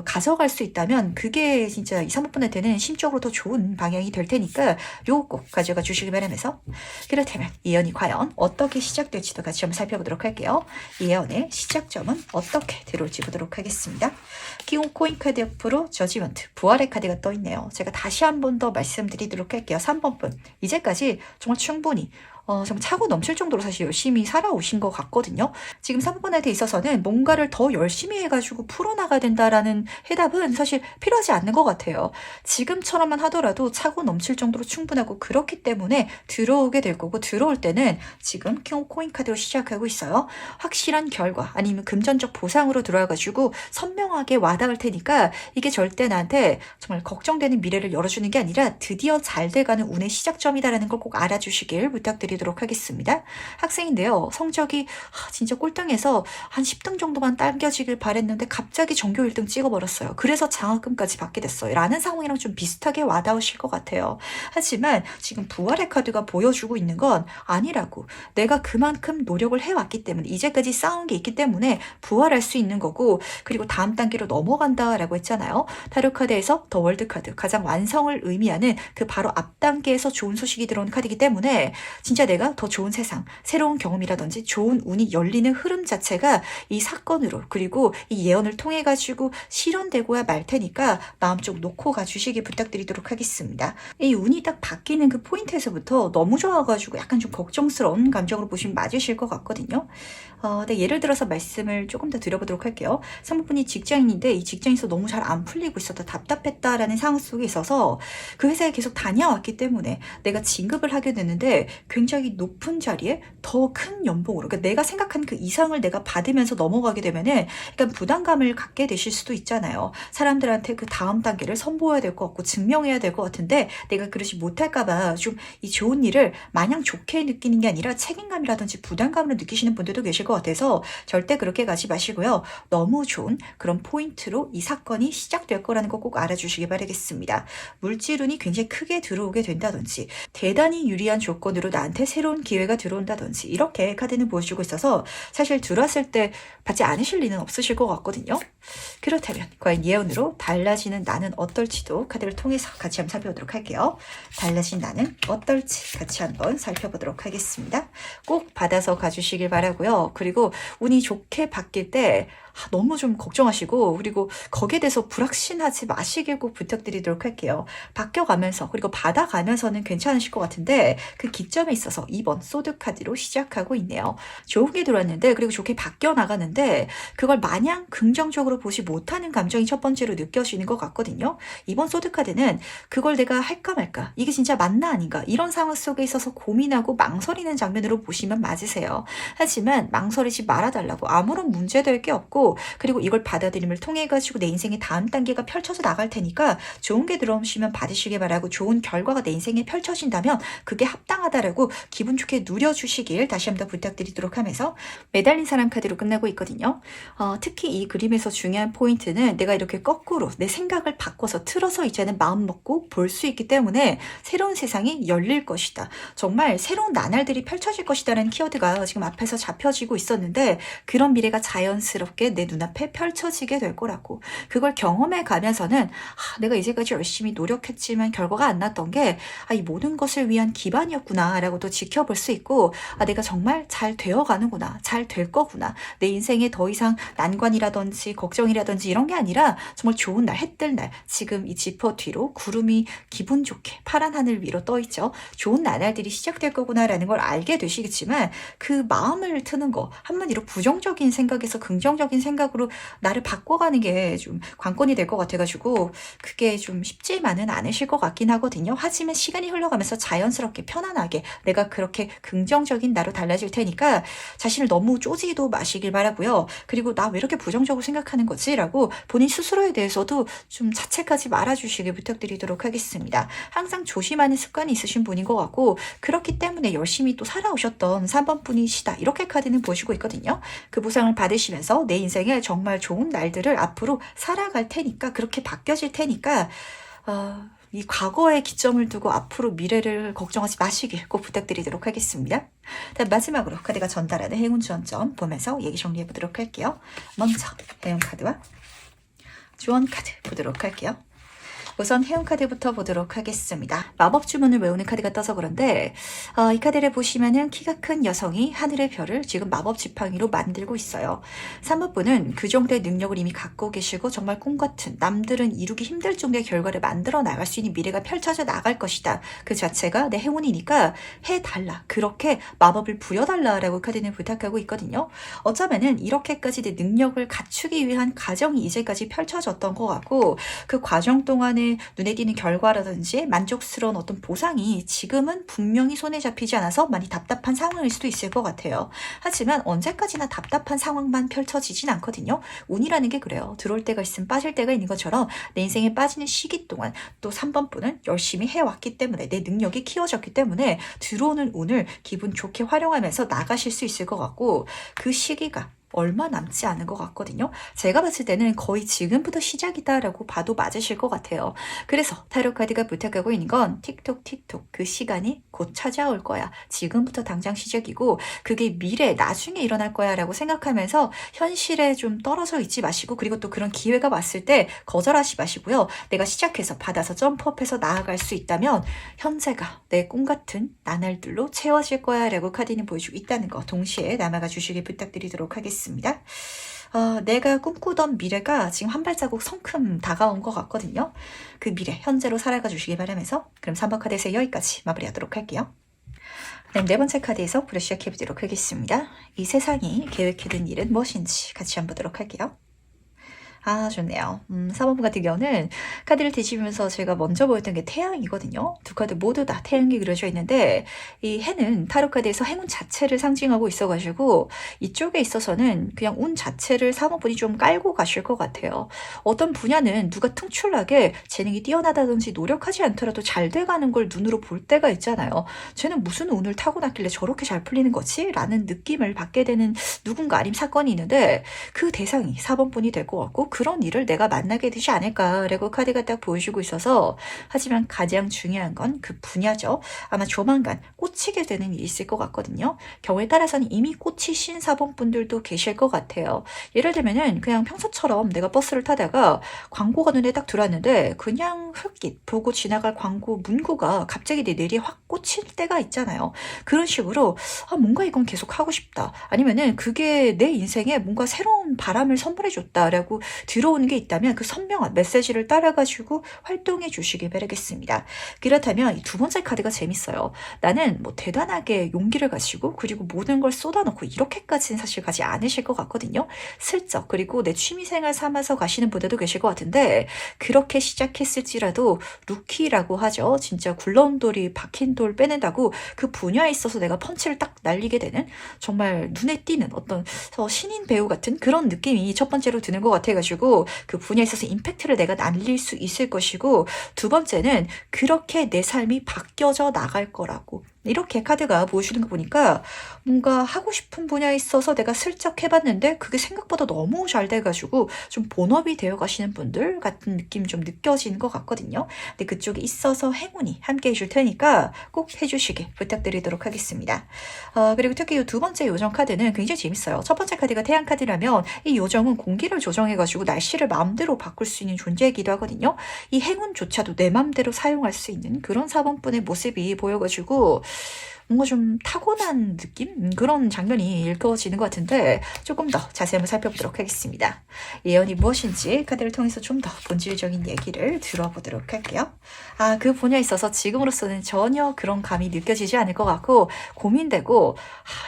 가져갈 수 있다면 그게 진짜 2, 3분한테는 심적으로 더 좋은 방향이 될 테니까 요거 꼭 가져가 주시기 바라면서, 그렇다면 이 예언이 과연 어떻게 시작될지도 같이 한번 살펴보도록 할게요. 이 예언의 시작점은 어떻게 들어올지 보도록 하겠습니다. 기온 코인 카드 옆으로 저지먼트, 부활의 카드가 떠있네요. 제가 다시 한 번 더 말씀드리도록 할게요. 3번 분, 이제까지 정말 충분히 정말 차고 넘칠 정도로 사실 열심히 살아오신 것 같거든요. 지금 3번에 있어서는 뭔가를 더 열심히 해가지고 풀어나가야 된다라는 해답은 사실 필요하지 않는 것 같아요. 지금처럼만 하더라도 차고 넘칠 정도로 충분하고 그렇기 때문에 들어오게 될 거고, 들어올 때는 지금 코인 카드로 시작하고 있어요. 확실한 결과 아니면 금전적 보상으로 들어와가지고 선명하게 와닿을 테니까 이게 절대 나한테 정말 걱정되는 미래를 열어주는 게 아니라 드디어 잘 돼가는 운의 시작점이다라는 걸 꼭 알아주시길 부탁드리도록 하겠습니다. 학생인데요. 성적이 진짜 꼴등해서 한 10등 정도만 당겨지길 바랬는데 갑자기 전교 1등 찍어버렸어요. 그래서 장학금까지 받게 됐어요. 라는 상황이랑 좀 비슷하게 와닿으실 것 같아요. 하지만 지금 부활의 카드가 보여주고 있는 건 아니라고. 내가 그만큼 노력을 해왔기 때문에, 이제까지 쌓은 게 있기 때문에 부활할 수 있는 거고, 그리고 다음 단계로 넘어간다라고 했잖아요. 타로 카드에서 더 월드 카드, 가장 완성을 의미하는 그 바로 앞 단계에서 좋은 소식이 들어온 카드이기 때문에 진짜 내가 더 좋은 세상, 새로운 경험이라든지 좋은 운이 열리는 흐름 자체가 이 사건으로, 그리고 이 예언을 통해 가지고 실현되고야 말 테니까 마음 좀 놓고 가주시기 부탁드리도록 하겠습니다. 이 운이 딱 바뀌는 그 포인트에서부터 너무 좋아가지고 약간 좀 걱정스러운 감정으로 보시면 맞으실 것 같거든요. 네, 예를 들어서 말씀을 조금 더 드려보도록 할게요. 상무분이 직장인인데 이 직장에서 너무 잘 안 풀리고 있었다, 답답했다라는 상황 속에 있어서 그 회사에 계속 다녀왔기 때문에 내가 진급을 하게 되는데 굉장히 높은 자리에 더 큰 연봉으로, 그러니까 내가 생각한 그 이상을 내가 받으면서 넘어가게 되면은 약간 부담감을 갖게 되실 수도 있잖아요. 사람들한테 그 다음 단계를 선보여야 될 것 같고 증명해야 될 것 같은데 내가 그러지 못할까봐 좀 이 좋은 일을 마냥 좋게 느끼는 게 아니라 책임감이라든지 부담감으로 느끼시는 분들도 계실 것 같아서 절대 그렇게 가지 마시고요. 너무 좋은 그런 포인트로 이 사건이 시작될 거라는 거 꼭 알아주시기 바라겠습니다. 물질운이 굉장히 크게 들어오게 된다든지, 대단히 유리한 조건으로 나한테 새로운 기회가 들어온다든지, 이렇게 카드는 보여주고 있어서 사실 들어왔을 때 받지 않으실 리는 없으실 것 같거든요. 그렇다면 과연 예언으로 달라지는 나는 어떨지도 카드를 통해서 같이 한번 살펴보도록 할게요. 달라진 나는 어떨지 같이 한번 살펴보도록 하겠습니다. 꼭 받아서 가주시길 바라고요. 그리고 운이 좋게 바뀔 때 너무 좀 걱정하시고, 그리고 거기에 대해서 불확신하지 마시길 꼭 부탁드리도록 할게요. 바뀌어가면서, 그리고 받아가면서는 괜찮으실 것 같은데 그 기점에 있어서 2번 소드 카드로 시작하고 있네요. 좋은 게 들어왔는데, 그리고 좋게 바뀌어 나가는데 그걸 마냥 긍정적으로 보지 못하는 감정이 첫 번째로 느껴지는 것 같거든요. 2번 소드 카드는 그걸 내가 할까 말까, 이게 진짜 맞나 아닌가, 이런 상황 속에 있어서 고민하고 망설이는 장면으로 보시면 맞으세요. 하지만 망설이지 말아달라고, 아무런 문제될 게 없고, 그리고 이걸 받아들임을 통해 가지고 내 인생의 다음 단계가 펼쳐져 나갈 테니까 좋은 게 들어오시면 받으시길 바라고, 좋은 결과가 내 인생에 펼쳐진다면 그게 합당하다라고 기분 좋게 누려주시길 다시 한번 부탁드리도록 하면서 매달린 사람 카드로 끝나고 있거든요. 특히 이 그림에서 중요한 포인트는 내가 이렇게 거꾸로 내 생각을 바꿔서 틀어서 이제는 마음 먹고 볼 수 있기 때문에 새로운 세상이 열릴 것이다, 정말 새로운 나날들이 펼쳐질 것이다라는 키워드가 지금 앞에서 잡혀지고 있었는데, 그런 미래가 자연스럽게 내 눈앞에 펼쳐지게 될 거라고. 그걸 경험해 가면서는 내가 이제까지 열심히 노력했지만 결과가 안 났던 게 이 모든 것을 위한 기반이었구나 라고 또 지켜볼 수 있고, 내가 정말 잘 되어가는구나, 잘 될 거구나, 내 인생에 더 이상 난관이라든지 걱정이라든지 이런 게 아니라 정말 좋은 날, 해 뜰 날, 지금 이 지퍼 뒤로 구름이 기분 좋게 파란 하늘 위로 떠 있죠. 좋은 나날들이 시작될 거구나 라는 걸 알게 되시겠지만, 그 마음을 트는 거, 한마디로 부정적인 생각에서 긍정적인 생각으로 나를 바꿔가는 게 좀 관건이 될 것 같아가지고 그게 좀 쉽지만은 않으실 것 같긴 하거든요. 하지만 시간이 흘러가면서 자연스럽게 편안하게 내가 그렇게 긍정적인 나로 달라질 테니까 자신을 너무 쪼지도 마시길 바라고요. 그리고 나 왜 이렇게 부정적으로 생각하는 거지? 라고 본인 스스로에 대해서도 좀 자책하지 말아주시길 부탁드리도록 하겠습니다. 항상 조심하는 습관이 있으신 분인 것 같고, 그렇기 때문에 열심히 또 살아오셨던 3번 분이시다, 이렇게 카드는 보시고 있거든요. 그 보상을 받으시면서 내 인생에 정말 좋은 날들을 앞으로 살아갈 테니까, 그렇게 바뀌어질 테니까 이 과거의 기점을 두고 앞으로 미래를 걱정하지 마시길 꼭 부탁드리도록 하겠습니다. 다음 마지막으로 카드가 전달하는 행운 지원점 보면서 얘기 정리해 보도록 할게요. 먼저 행운 카드와 조언 카드 보도록 할게요. 우선 해운 카드부터 보도록 하겠습니다. 마법 주문을 외우는 카드가 떠서 그런데 이 카드를 보시면은 키가 큰 여성이 하늘의 별을 지금 마법 지팡이로 만들고 있어요. 3번 분은 그 정도의 능력을 이미 갖고 계시고 정말 꿈같은 남들은 이루기 힘들 정도의 결과를 만들어 나갈 수 있는 미래가 펼쳐져 나갈 것이다. 그 자체가 내 행운이니까 해달라. 그렇게 마법을 부여달라라고 카드는 부탁하고 있거든요. 어쩌면은 이렇게까지 내 능력을 갖추기 위한 과정이 이제까지 펼쳐졌던 것 같고 그 과정 동안에 눈에 띄는 결과라든지 만족스러운 어떤 보상이 지금은 분명히 손에 잡히지 않아서 많이 답답한 상황일 수도 있을 것 같아요. 하지만 언제까지나 답답한 상황만 펼쳐지진 않거든요. 운이라는 게 그래요. 들어올 때가 있으면 빠질 때가 있는 것처럼 내 인생에 빠지는 시기 동안 또 3번 분은 열심히 해왔기 때문에 내 능력이 키워졌기 때문에 들어오는 운을 기분 좋게 활용하면서 나가실 수 있을 것 같고 그 시기가 얼마 남지 않은 것 같거든요. 제가 봤을 때는 거의 지금부터 시작이다라고 봐도 맞으실 것 같아요. 그래서 타로 카드가 부탁하고 있는 건 틱톡 그 시간이 곧 찾아올 거야. 지금부터 당장 시작이고 그게 미래 나중에 일어날 거야 라고 생각하면서 현실에 좀 떨어져 있지 마시고 그리고 또 그런 기회가 왔을 때 거절하지 마시고요. 내가 시작해서 받아서 점프업해서 나아갈 수 있다면 현재가 내 꿈 같은 나날들로 채워질 거야 라고 카드는 보여주고 있다는 거 동시에 남아가 주시길 부탁드리도록 하겠습니다. 내가 꿈꾸던 미래가 지금 한 발자국 성큼 다가온 것 같거든요. 그 미래 현재로 살아가 주시길 바라면서 그럼 3번 카드에서 여기까지 마무리하도록 할게요. 네 번째 카드에서 바로 시작해보도록 하겠습니다. 이 세상이 계획해둔 일은 무엇인지 같이 한번 보도록 할게요. 좋네요. 4번 같은 경우는 카드를 뒤집으면서 제가 먼저 보였던 게 태양이거든요. 두 카드 모두 다 태양이 그려져 있는데 이 해는 타로 카드에서 행운 자체를 상징하고 있어가지고 이쪽에 있어서는 그냥 운 자체를 4번 분이 좀 깔고 가실 것 같아요. 어떤 분야는 누가 특출나게 재능이 뛰어나다든지 노력하지 않더라도 잘 돼가는 걸 눈으로 볼 때가 있잖아요. 쟤는 무슨 운을 타고났길래 저렇게 잘 풀리는 거지? 라는 느낌을 받게 되는 누군가 아님 사건이 있는데 그 대상이 4번 분이 될 것 같고 그런 일을 내가 만나게 되지 않을까라고 카드가 딱 보여주고 있어서 하지만 가장 중요한 건 그 분야죠. 아마 조만간 꽂히게 되는 일이 있을 것 같거든요. 경우에 따라서는 이미 꽂히신 4번 분들도 계실 것 같아요. 예를 들면은 그냥 평소처럼 내가 버스를 타다가 광고가 눈에 딱 들어왔는데 그냥 흙깃 보고 지나갈 광고 문구가 갑자기 내 뇌리에 확 꽂힐 때가 있잖아요. 그런 식으로 뭔가 이건 계속 하고 싶다. 아니면은 그게 내 인생에 뭔가 새로운 바람을 선물해 줬다라고 들어오는 게 있다면 그 선명한 메시지를 따라가지고 활동해 주시길 바라겠습니다. 그렇다면 이 두 번째 카드가 재밌어요. 나는 뭐 대단하게 용기를 가지고 그리고 모든 걸 쏟아놓고 이렇게까지는 사실 가지 않으실 것 같거든요. 슬쩍 그리고 내 취미생활 삼아서 가시는 분들도 계실 것 같은데 그렇게 시작했을지라도 루키라고 하죠. 진짜 굴러온 돌이 박힌 돌 빼낸다고 그 분야에 있어서 내가 펀치를 딱 날리게 되는 정말 눈에 띄는 어떤 신인 배우 같은 그런 느낌이 첫 번째로 드는 것 같아가지고 그 분야에 있어서 임팩트를 내가 날릴 수 있을 것이고 두 번째는 그렇게 내 삶이 바뀌어져 나갈 거라고 이렇게 카드가 보여주는 거 보니까 뭔가 하고 싶은 분야에 있어서 내가 슬쩍 해봤는데 그게 생각보다 너무 잘 돼가지고 좀 본업이 되어 가시는 분들 같은 느낌 좀 느껴지는 것 같거든요. 근데 그쪽에 있어서 행운이 함께 해줄 테니까 꼭 해주시길 부탁드리도록 하겠습니다. 그리고 특히 이 두 번째 요정 카드는 굉장히 재밌어요. 첫 번째 카드가 태양 카드라면 이 요정은 공기를 조정해가지고 날씨를 마음대로 바꿀 수 있는 존재이기도 하거든요. 이 행운조차도 내 마음대로 사용할 수 있는 그런 4번분의 모습이 보여가지고 뭔가 좀 타고난 느낌? 그런 장면이 읽어지는 것 같은데 조금 더 자세히 한번 살펴보도록 하겠습니다. 예언이 무엇인지 카드를 통해서 좀 더 본질적인 얘기를 들어보도록 할게요. 그 분야에 있어서 지금으로서는 전혀 그런 감이 느껴지지 않을 것 같고 고민되고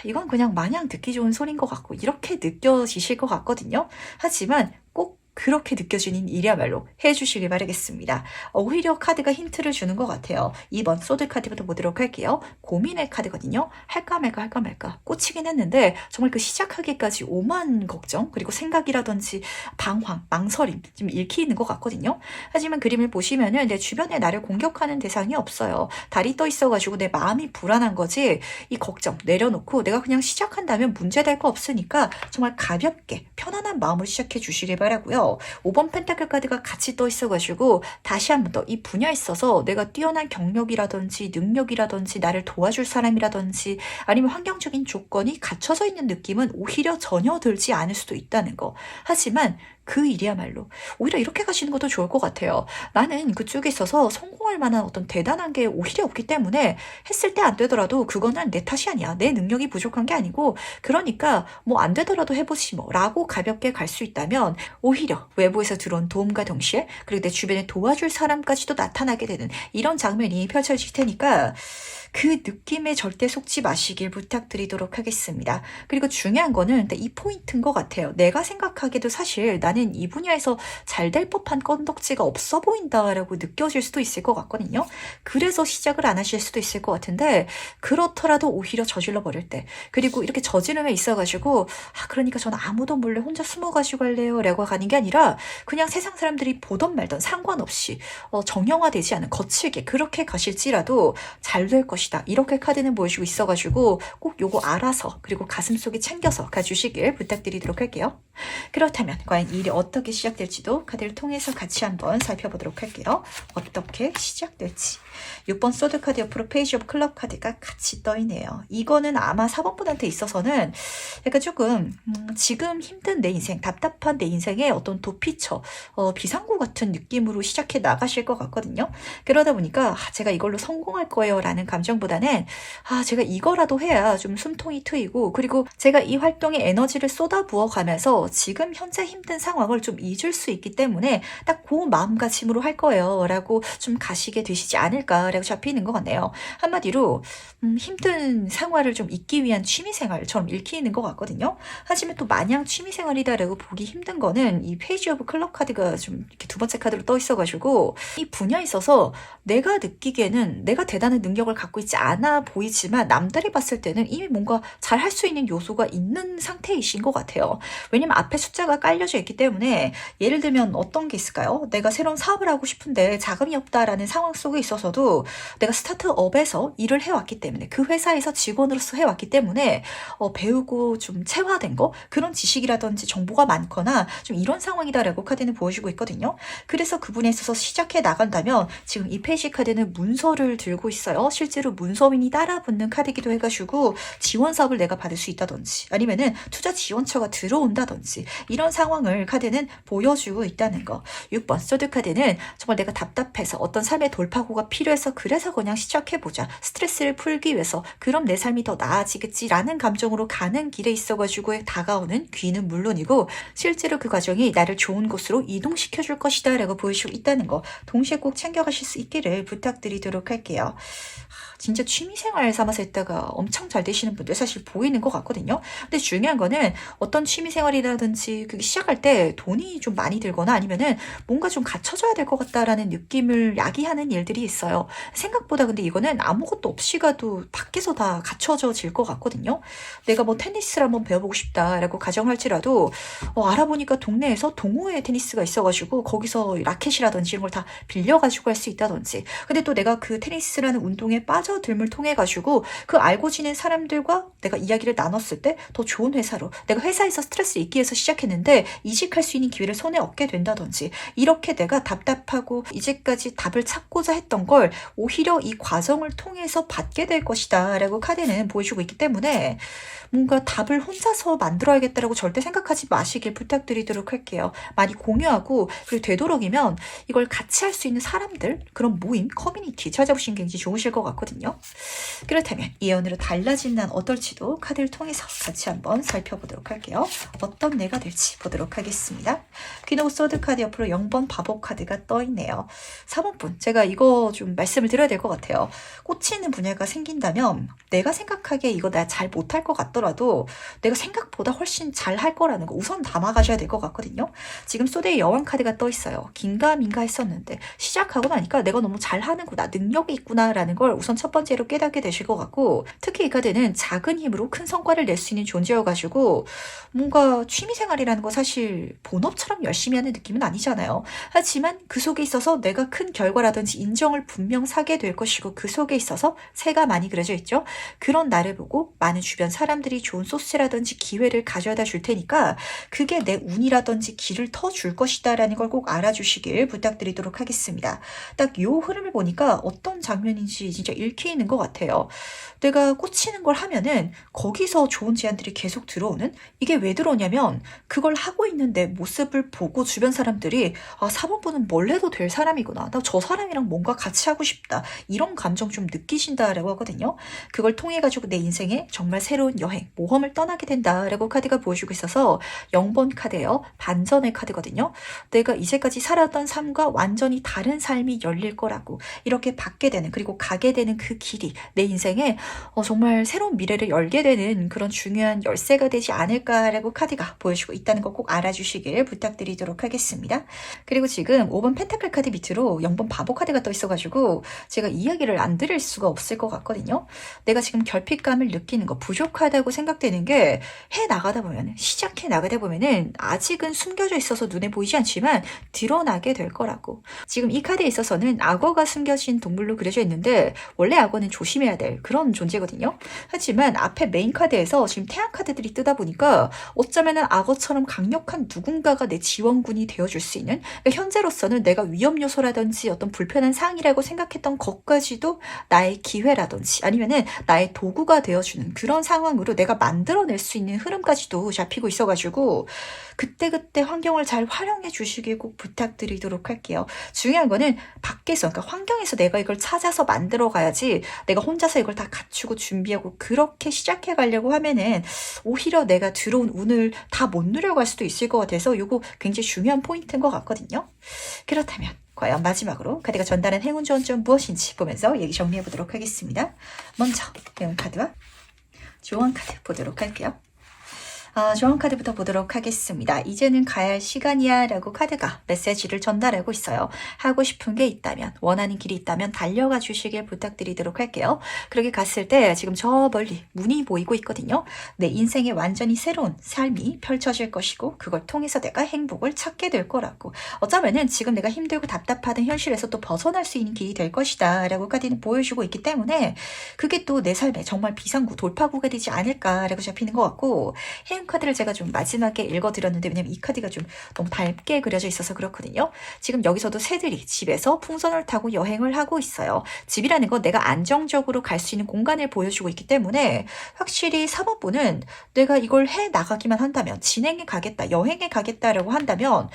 이건 그냥 마냥 듣기 좋은 소리인 것 같고 이렇게 느껴지실 것 같거든요. 하지만 꼭 그렇게 느껴지는 일이야말로 해주시길 바라겠습니다. 오히려 카드가 힌트를 주는 것 같아요. 2번 소드 카드부터 보도록 할게요. 고민의 카드거든요. 할까 말까 꽂히긴 했는데 정말 그 시작하기까지 오만 걱정 그리고 생각이라든지 방황, 망설임 좀 읽히는 것 같거든요. 하지만 그림을 보시면은 내 주변에 나를 공격하는 대상이 없어요. 달이 떠 있어가지고 내 마음이 불안한 거지 이 걱정 내려놓고 내가 그냥 시작한다면 문제될 거 없으니까 정말 가볍게 편안한 마음으로 시작해 주시길 바라고요. 5번 펜타클 카드가 같이 떠 있어가지고 다시 한 번 더 이 분야에 있어서 내가 뛰어난 경력이라든지 능력이라든지 나를 도와줄 사람이라든지 아니면 환경적인 조건이 갖춰져 있는 느낌은 오히려 전혀 들지 않을 수도 있다는 거. 하지만 그 일이야말로 오히려 이렇게 가시는 것도 좋을 것 같아요. 나는 그쪽에 있어서 성공할 만한 어떤 대단한 게 오히려 없기 때문에 했을 때 안 되더라도 그거는 내 탓이 아니야. 내 능력이 부족한 게 아니고 그러니까 뭐 안 되더라도 해보지 뭐 라고 가볍게 갈 수 있다면 오히려 외부에서 들어온 도움과 동시에 그리고 내 주변에 도와줄 사람까지도 나타나게 되는 이런 장면이 펼쳐질 테니까 그 느낌에 절대 속지 마시길 부탁드리도록 하겠습니다. 그리고 중요한 거는 이 포인트인 것 같아요. 내가 생각하기에도 사실 나는 이 분야에서 잘 될 법한 건덕지가 없어 보인다라고 느껴질 수도 있을 것 같거든요. 그래서 시작을 안 하실 수도 있을 것 같은데 그렇더라도 오히려 저질러 버릴 때 그리고 이렇게 저지름에 있어가지고 그러니까 저는 아무도 몰래 혼자 숨어가지고 할래요 라고 가는 게 아니라 그냥 세상 사람들이 보던 말던 상관없이 정형화되지 않은 거칠게 그렇게 가실지라도 잘 될 것이다. 이렇게 카드는 보여주고 있어가지고 꼭 요거 알아서 그리고 가슴속에 챙겨서 가주시길 부탁드리도록 할게요. 그렇다면 과연 이 일이 어떻게 시작될지도 카드를 통해서 같이 한번 살펴보도록 할게요. 어떻게 시작될지. 6번 소드 카드 옆으로 페이지 오브 클럽 카드가 같이 떠있네요. 이거는 아마 4번 분한테 있어서는 약간 조금 지금 힘든 내 인생, 답답한 내 인생의 어떤 도피처, 비상구 같은 느낌으로 시작해 나가실 것 같거든요. 그러다 보니까 제가 이걸로 성공할 거예요 라는 감정보다는 제가 이거라도 해야 좀 숨통이 트이고 그리고 제가 이 활동에 에너지를 쏟아부어 가면서 지금 현재 힘든 상황을 좀 잊을 수 있기 때문에 딱 그 마음가짐으로 할 거예요 라고 좀 가시게 되시지 않을까라고 잡히는 것 같네요. 한마디로 힘든 생활을 좀 잊기 위한 취미생활처럼 읽히는 것 같거든요. 하지만 또 마냥 취미생활이다라고 보기 힘든 거는 이 페이지 오브 클럽 카드가 좀 이렇게 두 번째 카드로 떠 있어가지고 이 분야에 있어서 내가 느끼기에는 내가 대단한 능력을 갖고 있지 않아 보이지만 남들이 봤을 때는 이미 뭔가 잘 할 수 있는 요소가 있는 상태이신 것 같아요. 왜냐면 앞에 숫자가 깔려져 있기 때문에 예를 들면 어떤 게 있을까요? 내가 새로운 사업을 하고 싶은데 자금이 없다라는 상황 속에 있어서도 내가 스타트업에서 일을 해왔기 때문에 그 회사에서 직원으로서 해왔기 때문에 배우고 좀 체화된 거 그런 지식이라든지 정보가 많거나 좀 이런 상황이다라고 카드는 보여주고 있거든요. 그래서 그분에 있어서 시작해 나간다면 지금 이 페이지 카드는 문서를 들고 있어요. 실제로 문서인이 따라붙는 카드이기도 해가지고 지원 사업을 내가 받을 수 있다든지 아니면은 투자 지원처가 들어온다든지 이런 상황을 카드는 보여주고 있다는 거. 6번 소드 카드는 정말 내가 답답해서 어떤 삶의 돌파구가 필요해서 그래서 그냥 시작해보자. 스트레스를 풀기 위해서 그럼 내 삶이 더 나아지겠지라는 감정으로 가는 길에 있어가지고 다가오는 귀는 물론이고 실제로 그 과정이 나를 좋은 곳으로 이동시켜줄 것이다 라고 보여주고 있다는 거 동시에 꼭 챙겨가실 수 있기를 부탁드리도록 할게요. 진짜 취미생활 삼아서 했다가 엄청 잘 되시는 분들 사실 보이는 것 같거든요. 근데 중요한 거는 어떤 취미생활이라든지 그게 시작할 때 돈이 좀 많이 들거나 아니면은 뭔가 좀 갖춰져야 될 것 같다라는 느낌을 야기하는 일들이 있어요. 생각보다 근데 이거는 아무것도 없이 가도 밖에서 다 갖춰져질 것 같거든요. 내가 뭐 테니스를 한번 배워보고 싶다라고 가정할지라도 알아보니까 동네에서 동호회 테니스가 있어가지고 거기서 라켓이라든지 이런 걸 다 빌려가지고 할 수 있다든지 근데 또 내가 그 테니스라는 운동에 빠져들물 통해 가지고 그 알고 지낸 사람들과 내가 이야기를 나눴을 때 더 좋은 회사로 내가 회사에서 스트레스를 잊기 위해서 시작했는데 이직할 수 있는 기회를 손에 얻게 된다든지 이렇게 내가 답답하고 이제까지 답을 찾고자 했던 걸 오히려 이 과정을 통해서 받게 될 것이다 라고 카드는 보여주고 있기 때문에 뭔가 답을 혼자서 만들어야겠다라고 절대 생각하지 마시길 부탁드리도록 할게요. 많이 공유하고 그리고 되도록이면 이걸 같이 할 수 있는 사람들 그런 모임, 커뮤니티 찾아보시는 게 굉장히 좋으실 것 같거든요. 그렇다면 이 연으로 달라진 난 어떨지도 카드를 통해서 같이 한번 살펴보도록 할게요. 어떤 내가 될지 보도록 하겠습니다. 퀸 오브 소드 카드 옆으로 0번 바보 카드가 떠있네요. 4번 분 제가 이거 좀 말씀을 드려야 될 것 같아요. 꽂히는 분야가 생긴다면 내가 생각하기에 이거 나 잘 못할 것 같더라도 내가 생각보다 훨씬 잘 할 거라는 거 우선 담아가셔야 될 것 같거든요. 지금 소드의 여왕 카드가 떠있어요. 긴가민가 했었는데 시작하고 나니까 내가 너무 잘하는구나 능력이 있구나 라는 걸 우선 첫 번째로 깨닫게 되실 것 같고 특히 이 카드는 작은 힘으로 큰 성과를 낼 수 있는 존재여가지고 뭔가 취미생활이라는 거 사실 본업처럼 열심히 하는 느낌은 아니잖아요. 하지만 그 속에 있어서 내가 큰 결과라든지 인정을 분명 사게 될 것이고 그 속에 있어서 새가 많이 그려져 있죠. 그런 나를 보고 많은 주변 사람들이 좋은 소스라든지 기회를 가져다 줄 테니까 그게 내 운이라든지 길을 터줄 것이다 라는 걸 꼭 알아주시길 부탁드리도록 하겠습니다. 딱 요 흐름을 보니까 어떤 장면인지 진짜 읽히는 것 같아요. 내가 꽂히는 걸 하면은 거기서 좋은 제안들이 계속 들어오는 이게 왜 들어오냐면 있다면 그걸 하고 있는 내 모습을 보고 주변 사람들이 4번분은 뭘 해도 될 사람이구나. 나 저 사람이랑 뭔가 같이 하고 싶다. 이런 감정 좀 느끼신다라고 하거든요. 그걸 통해 가지고 내 인생에 정말 새로운 여행, 모험을 떠나게 된다라고 카드가 보여주고 있어서 0번 카드예요. 반전의 카드거든요. 내가 이제까지 살았던 삶과 완전히 다른 삶이 열릴 거라고 이렇게 받게 되는 그리고 가게 되는 그 길이 내 인생에 정말 새로운 미래를 열게 되는 그런 중요한 열쇠가 되지 않을까라고 카드가 보여주고 있다는 거 꼭 알아주시길 부탁드리도록 하겠습니다. 그리고 지금 5번 펜타클 카드 밑으로 0번 바보 카드가 떠 있어가지고 제가 이야기를 안 드릴 수가 없을 것 같거든요. 내가 지금 결핍감을 느끼는 거 부족하다고 생각되는 게 해 나가다 보면 시작해 나가다 보면은 아직은 숨겨져 있어서 눈에 보이지 않지만 드러나게 될 거라고. 지금 이 카드에 있어서는 악어가 숨겨진 동물로 그려져 있는데 원래 악어는 조심해야 될 그런 존재거든요. 하지만 앞에 메인 카드에서 지금 태양 카드들이 뜨다 보니까 어쩌면은 악어처럼 강력한 누군가가 내 지원군이 되어줄 수 있는 그러니까 현재로서는 내가 위험 요소라든지 어떤 불편한 상황이라고 생각했던 것까지도 나의 기회라든지 아니면은 나의 도구가 되어주는 그런 상황으로 내가 만들어낼 수 있는 흐름까지도 잡히고 있어가지고 그때그때 환경을 잘 활용해 주시길 꼭 부탁드리도록 할게요. 중요한 거는 밖에서 그러니까 환경에서 내가 이걸 찾아서 만들어 가야지 내가 혼자서 이걸 다 갖추고 준비하고 그렇게 시작해 가려고 하면은 오히려 내가 들어온 운을 다 못 누려갈 수도 있을 것 같아서 이거 굉장히 중요한 포인트인 것 같거든요. 그렇다면 과연 마지막으로 카드가 전달한 행운 조언점 무엇인지 보면서 얘기 정리해 보도록 하겠습니다. 먼저 행운 카드와 조언 카드 보도록 할게요. 조언 카드부터 보도록 하겠습니다. 이제는 가야 할 시간이야 라고 카드가 메시지를 전달하고 있어요. 하고 싶은 게 있다면 원하는 길이 있다면 달려가 주시길 부탁드리도록 할게요. 그렇게 갔을 때 지금 저 멀리 문이 보이고 있거든요. 내 인생에 완전히 새로운 삶이 펼쳐질 것이고 그걸 통해서 내가 행복을 찾게 될 거라고. 어쩌면은 지금 내가 힘들고 답답하던 현실에서 또 벗어날 수 있는 길이 될 것이다 라고 카드는 보여주고 있기 때문에 그게 또 내 삶에 정말 비상구 돌파구가 되지 않을까라고 잡히는 것 같고 카드를 제가 좀 마지막에 읽어드렸는데 왜냐면 이 카드가 좀 너무 밝게 그려져 있어서 그렇거든요. 지금 여기서도 새들이 집에서 풍선을 타고 여행을 하고 있어요. 집이라는 건 내가 안정적으로 갈 수 있는 공간을 보여주고 있기 때문에 확실히 4번분은 내가 이걸 해 나가기만 한다면 진행해 가겠다, 여행해 가겠다라고 한다면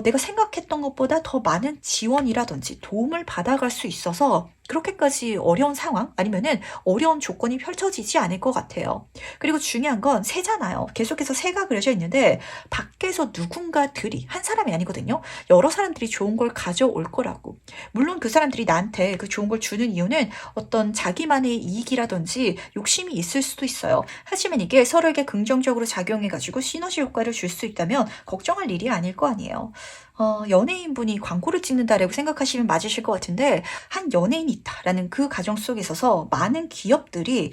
내가 생각했던 것보다 더 많은 지원이라든지 도움을 받아갈 수 있어서 그렇게까지 어려운 상황 아니면은 어려운 조건이 펼쳐지지 않을 것 같아요. 그리고 중요한 건 새잖아요. 계속해서 새가 그려져 있는데 밖에서 누군가들이 한 사람이 아니거든요. 여러 사람들이 좋은 걸 가져올 거라고. 물론 그 사람들이 나한테 그 좋은 걸 주는 이유는 어떤 자기만의 이익이라든지 욕심이 있을 수도 있어요. 하지만 이게 서로에게 긍정적으로 작용해가지고 시너지 효과를 줄 수 있다면 걱정할 일이 아닐 거 아니에요. 연예인분이 광고를 찍는다라고 생각하시면 맞으실 것 같은데 한 연예인이 있다라는 그 가정 속에 있어서 많은 기업들이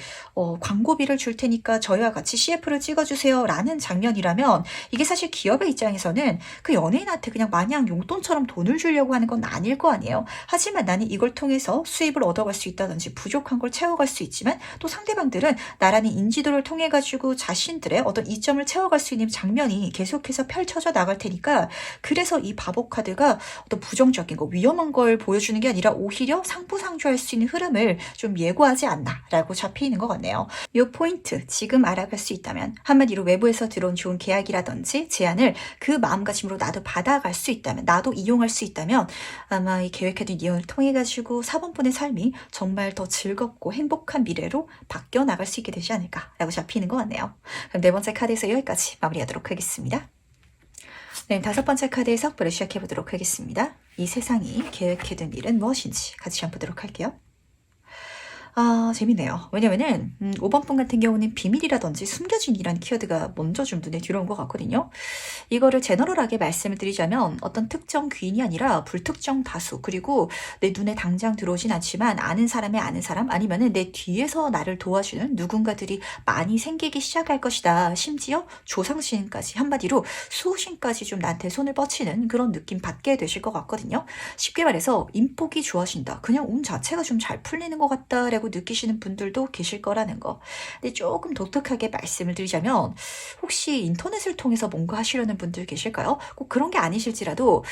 광고비를 줄 테니까 저희와 같이 CF를 찍어주세요 라는 장면이라면 이게 사실 기업의 입장에서는 그 연예인한테 그냥 마냥 용돈처럼 돈을 주려고 하는 건 아닐 거 아니에요. 하지만 나는 이걸 통해서 수입을 얻어갈 수 있다든지 부족한 걸 채워갈 수 있지만 또 상대방들은 나라는 인지도를 통해 가지고 자신들의 어떤 이점을 채워갈 수 있는 장면이 계속해서 펼쳐져 나갈 테니까 그래서 이 바보 카드가 어떤 부정적인 거 위험한 걸 보여주는 게 아니라 오히려 상부상조할 수 있는 흐름을 좀 예고하지 않나라고 잡히는 것 같네요. 이 포인트 지금 알아갈 수 있다면 한마디로 외부에서 들어온 좋은 계약이라든지 제안을 그 마음가짐으로 나도 받아갈 수 있다면 나도 이용할 수 있다면 아마 이 계획해둔 이용을 통해 가지고 4번분의 삶이 정말 더 즐겁고 행복한 미래로 바뀌어 나갈 수 있게 되지 않을까라고 잡히는 것 같네요. 그럼 네 번째 카드에서 여기까지 마무리하도록 하겠습니다. 네, 다섯 번째 카드의 석부를 시작해 보도록 하겠습니다. 이 세상이 계획해둔 일은 무엇인지 같이 한번 보도록 할게요. 재밌네요. 왜냐면은 5번분 같은 경우는 비밀이라든지 숨겨진 이라는 키워드가 먼저 좀 눈에 들어온 것 같거든요. 이거를 제너럴하게 말씀을 드리자면 어떤 특정 귀인이 아니라 불특정 다수 그리고 내 눈에 당장 들어오진 않지만 아는 사람의 아는 사람 아니면은 내 뒤에서 나를 도와주는 누군가들이 많이 생기기 시작할 것이다. 심지어 조상신까지 한마디로 수호신까지 좀 나한테 손을 뻗치는 그런 느낌 받게 되실 것 같거든요. 쉽게 말해서 인복이 좋아진다. 그냥 운 자체가 좀 잘 풀리는 것 같다라고 있다고 느끼시는 분들도 계실 거라는 거. 근데 조금 독특하게 말씀을 드리자면 혹시 인터넷을 통해서 뭔가 하시려는 분들 계실까요? 꼭 그런 게 아니실지라도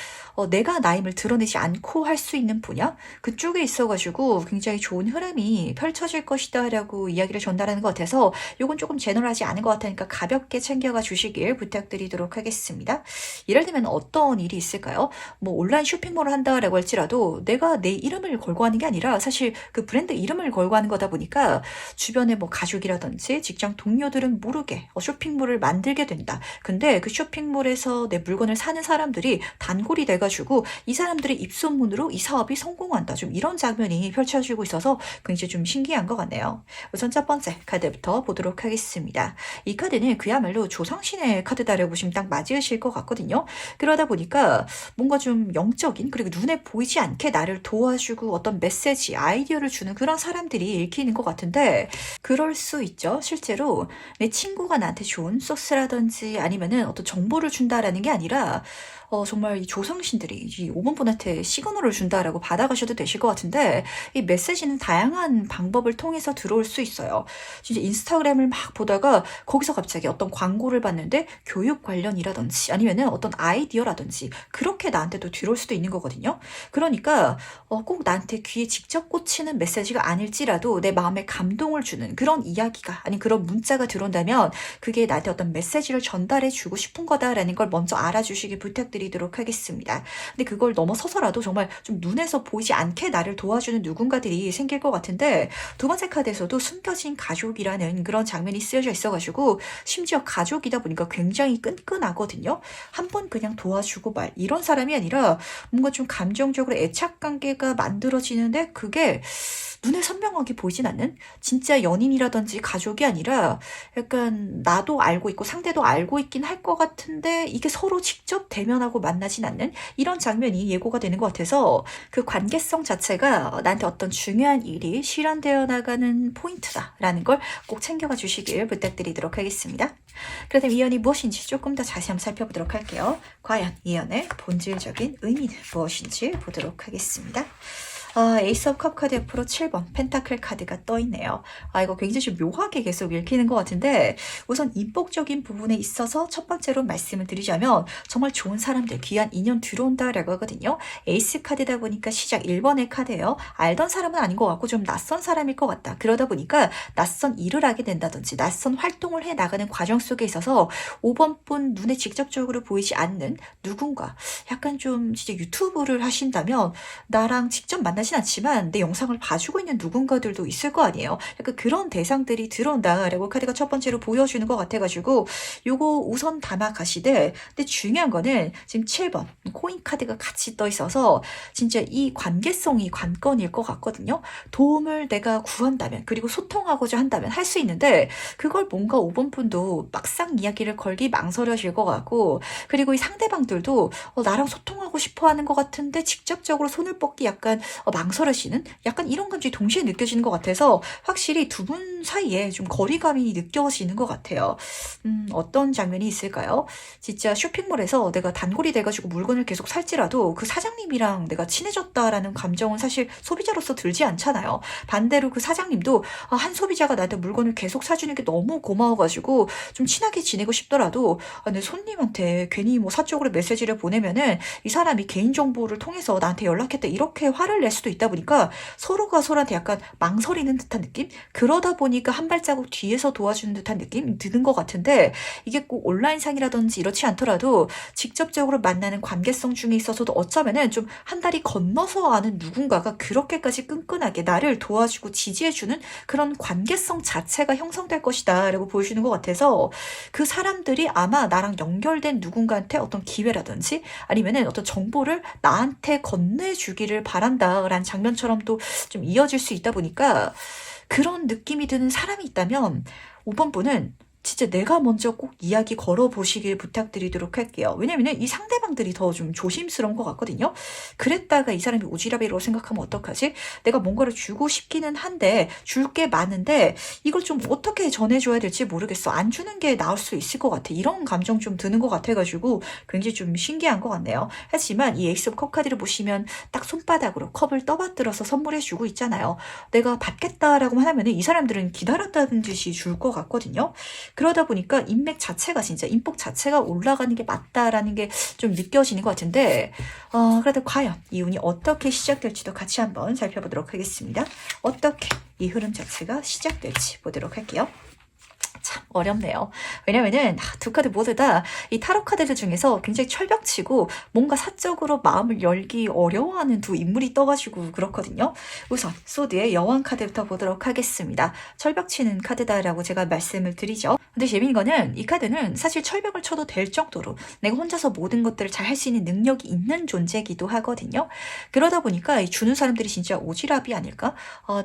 내가 나임을 드러내지 않고 할 수 있는 분야? 그쪽에 있어가지고 굉장히 좋은 흐름이 펼쳐질 것이다 라고 이야기를 전달하는 것 같아서 요건 조금 제너럴하지 않은 것 같으니까 가볍게 챙겨가 주시길 부탁드리도록 하겠습니다. 예를 들면 어떤 일이 있을까요? 뭐 온라인 쇼핑몰을 한다라고 할지라도 내가 내 이름을 걸고 하는 게 아니라 사실 그 브랜드 이름을 걸고 하는 거다 보니까 주변에 뭐 가족이라든지 직장 동료들은 모르게 쇼핑몰을 만들게 된다. 근데 그 쇼핑몰에서 내 물건을 사는 사람들이 단골이 돼가지고 이 사람들의 입소문으로 이 사업이 성공한다. 좀 이런 장면이 펼쳐지고 있어서 굉장히 좀 신기한 것 같네요. 우선 첫 번째 카드부터 보도록 하겠습니다. 이 카드는 그야말로 조상신의 카드다라고 보시면 딱 맞으실 것 같거든요. 그러다 보니까 뭔가 좀 영적인 그리고 눈에 보이지 않게 나를 도와주고 어떤 메시지, 아이디어를 주는 그런 사람들이 읽히는 것 같은데 그럴 수 있죠. 실제로 내 친구가 나한테 좋은 소스라든지 아니면은 어떤 정보를 준다라는 게 아니라 정말 이 조상신들이 이 5번 분한테 시그널을 준다라고 받아가셔도 되실 것 같은데 이 메시지는 다양한 방법을 통해서 들어올 수 있어요. 진짜 인스타그램을 막 보다가 거기서 갑자기 어떤 광고를 봤는데 교육 관련이라든지 아니면은 어떤 아이디어라든지 그렇게 나한테도 들어올 수도 있는 거거든요. 그러니까 꼭 나한테 귀에 직접 꽂히는 메시지가 아닐지라도 내 마음에 감동을 주는 그런 이야기가 아니 그런 문자가 들어온다면 그게 나한테 어떤 메시지를 전달해 주고 싶은 거다라는 걸 먼저 알아주시길 부탁드리도록 하겠습니다. 근데 그걸 넘어서서라도 정말 좀 눈에서 보이지 않게 나를 도와주는 누군가들이 생길 것 같은데 두 번째 카드에서도 숨겨진 가족이라는 그런 장면이 쓰여져 있어가지고 심지어 가족이다 보니까 굉장히 끈끈하거든요. 한 번 그냥 도와주고 말 이런 사람이 아니라 뭔가 좀 감정적으로 애착 관계가 만들어지는데 그게 눈에 선명하게 보이진 않는 진짜 연인이라든지 가족이 아니라 약간 나도 알고 있고 상대도 알고 있긴 할 것 같은데 이게 서로 직접 대면하고 만나진 않는 이런 장면이 예고가 되는 것 같아서 그 관계성 자체가 나한테 어떤 중요한 일이 실현되어 나가는 포인트다라는 걸 꼭 챙겨가 주시길 부탁드리도록 하겠습니다. 그렇다면 이 연이 무엇인지 조금 더 자세히 한번 살펴보도록 할게요. 과연 이 연의 본질적인 의미는 무엇인지 보도록 하겠습니다. 에이스 오브 컵 카드 옆으로 7번 펜타클 카드가 떠있네요. 이거 굉장히 좀 묘하게 계속 읽히는 것 같은데 우선 인복적인 부분에 있어서 첫 번째로 말씀을 드리자면 정말 좋은 사람들, 귀한 인연 들어온다라고 하거든요. 에이스 카드다 보니까 시작 1번의 카드예요. 알던 사람은 아닌 것 같고 좀 낯선 사람일 것 같다. 그러다 보니까 낯선 일을 하게 된다든지 낯선 활동을 해 나가는 과정 속에 있어서 5번 분 눈에 직접적으로 보이지 않는 누군가 약간 좀 진짜 유튜브를 하신다면 나랑 직접 만나진 않지만 내 영상을 봐주고 있는 누군가들도 있을 거 아니에요. 약간 그런 대상들이 들어온다라고 카드가 첫 번째로 보여주는 것 같아가지고 요거 우선 담아가시되 근데 중요한 거는 지금 7번 코인 카드가 같이 떠 있어서 진짜 이 관계성이 관건일 것 같거든요. 도움을 내가 구한다면 그리고 소통하고자 한다면 할 수 있는데 그걸 뭔가 5번 분도 막상 이야기를 걸기 망설여질 것 같고 그리고 이 상대방들도 나랑 소통하고 싶어 하는 것 같은데 직접적으로 손을 뻗기 약간 망설여지는 약간 이런 감정이 동시에 느껴지는 것 같아서 확실히 두 분 사이에 좀 거리감이 느껴지는 것 같아요. 어떤 장면이 있을까요? 진짜 쇼핑몰에서 내가 단골이 돼가지고 물건을 계속 살지라도 그 사장님이랑 내가 친해졌다라는 감정은 사실 소비자로서 들지 않잖아요. 반대로 그 사장님도 한 소비자가 나한테 물건을 계속 사주는 게 너무 고마워가지고 좀 친하게 지내고 싶더라도 내 손님한테 괜히 뭐 사적으로 메시지를 보내면은 이 사람이 개인정보를 통해서 나한테 연락했다 이렇게 화를 낼 수도 있다 보니까 서로가 서로한테 약간 망설이는 듯한 느낌? 그러다 보니까 한 발자국 뒤에서 도와주는 듯한 느낌 드는 것 같은데 이게 꼭 온라인상이라든지 이렇지 않더라도 직접적으로 만나는 관계성 중에 있어서도 어쩌면은 좀 한 달이 건너서 아는 누군가가 그렇게까지 끈끈하게 나를 도와주고 지지해주는 그런 관계성 자체가 형성될 것이다 라고 보여주는 것 같아서 그 사람들이 아마 나랑 연결된 누군가한테 어떤 기회라든지 아니면은 어떤 정보를 나한테 건네주기를 바란다라는 장면처럼 또 좀 이어질 수 있다 보니까 그런 느낌이 드는 사람이 있다면 5번 분은 진짜 내가 먼저 꼭 이야기 걸어보시길 부탁드리도록 할게요. 왜냐면 이 상대방들이 더 좀 조심스러운 것 같거든요. 그랬다가 이 사람이 오지랖이라고 생각하면 어떡하지? 내가 뭔가를 주고 싶기는 한데 줄 게 많은데 이걸 좀 어떻게 전해줘야 될지 모르겠어. 안 주는 게 나을 수 있을 것 같아. 이런 감정 좀 드는 것 같아가지고 굉장히 좀 신기한 것 같네요. 하지만 이 에이스 오브 컵 카드를 보시면 딱 손바닥으로 컵을 떠받들어서 선물해주고 있잖아요. 내가 받겠다라고 하면 이 사람들은 기다렸다는 듯이 줄 것 같거든요. 그러다 보니까 인맥 자체가 진짜 인복 자체가 올라가는 게 맞다라는 게 좀 느껴지는 것 같은데 그래도 과연 이 운이 어떻게 시작될지도 같이 한번 살펴보도록 하겠습니다. 어떻게 이 흐름 자체가 시작될지 보도록 할게요. 참 어렵네요. 왜냐면은 두 카드 모두 다 이 타로 카드들 중에서 굉장히 철벽치고 뭔가 사적으로 마음을 열기 어려워하는 두 인물이 떠가지고 그렇거든요. 우선 소드의 여왕 카드부터 보도록 하겠습니다. 철벽치는 카드다라고 제가 말씀을 드리죠. 근데 재미있는 거는 이 카드는 사실 철벽을 쳐도 될 정도로 내가 혼자서 모든 것들을 잘 할 수 있는 능력이 있는 존재이기도 하거든요. 그러다 보니까 주는 사람들이 진짜 오지랖이 아닐까?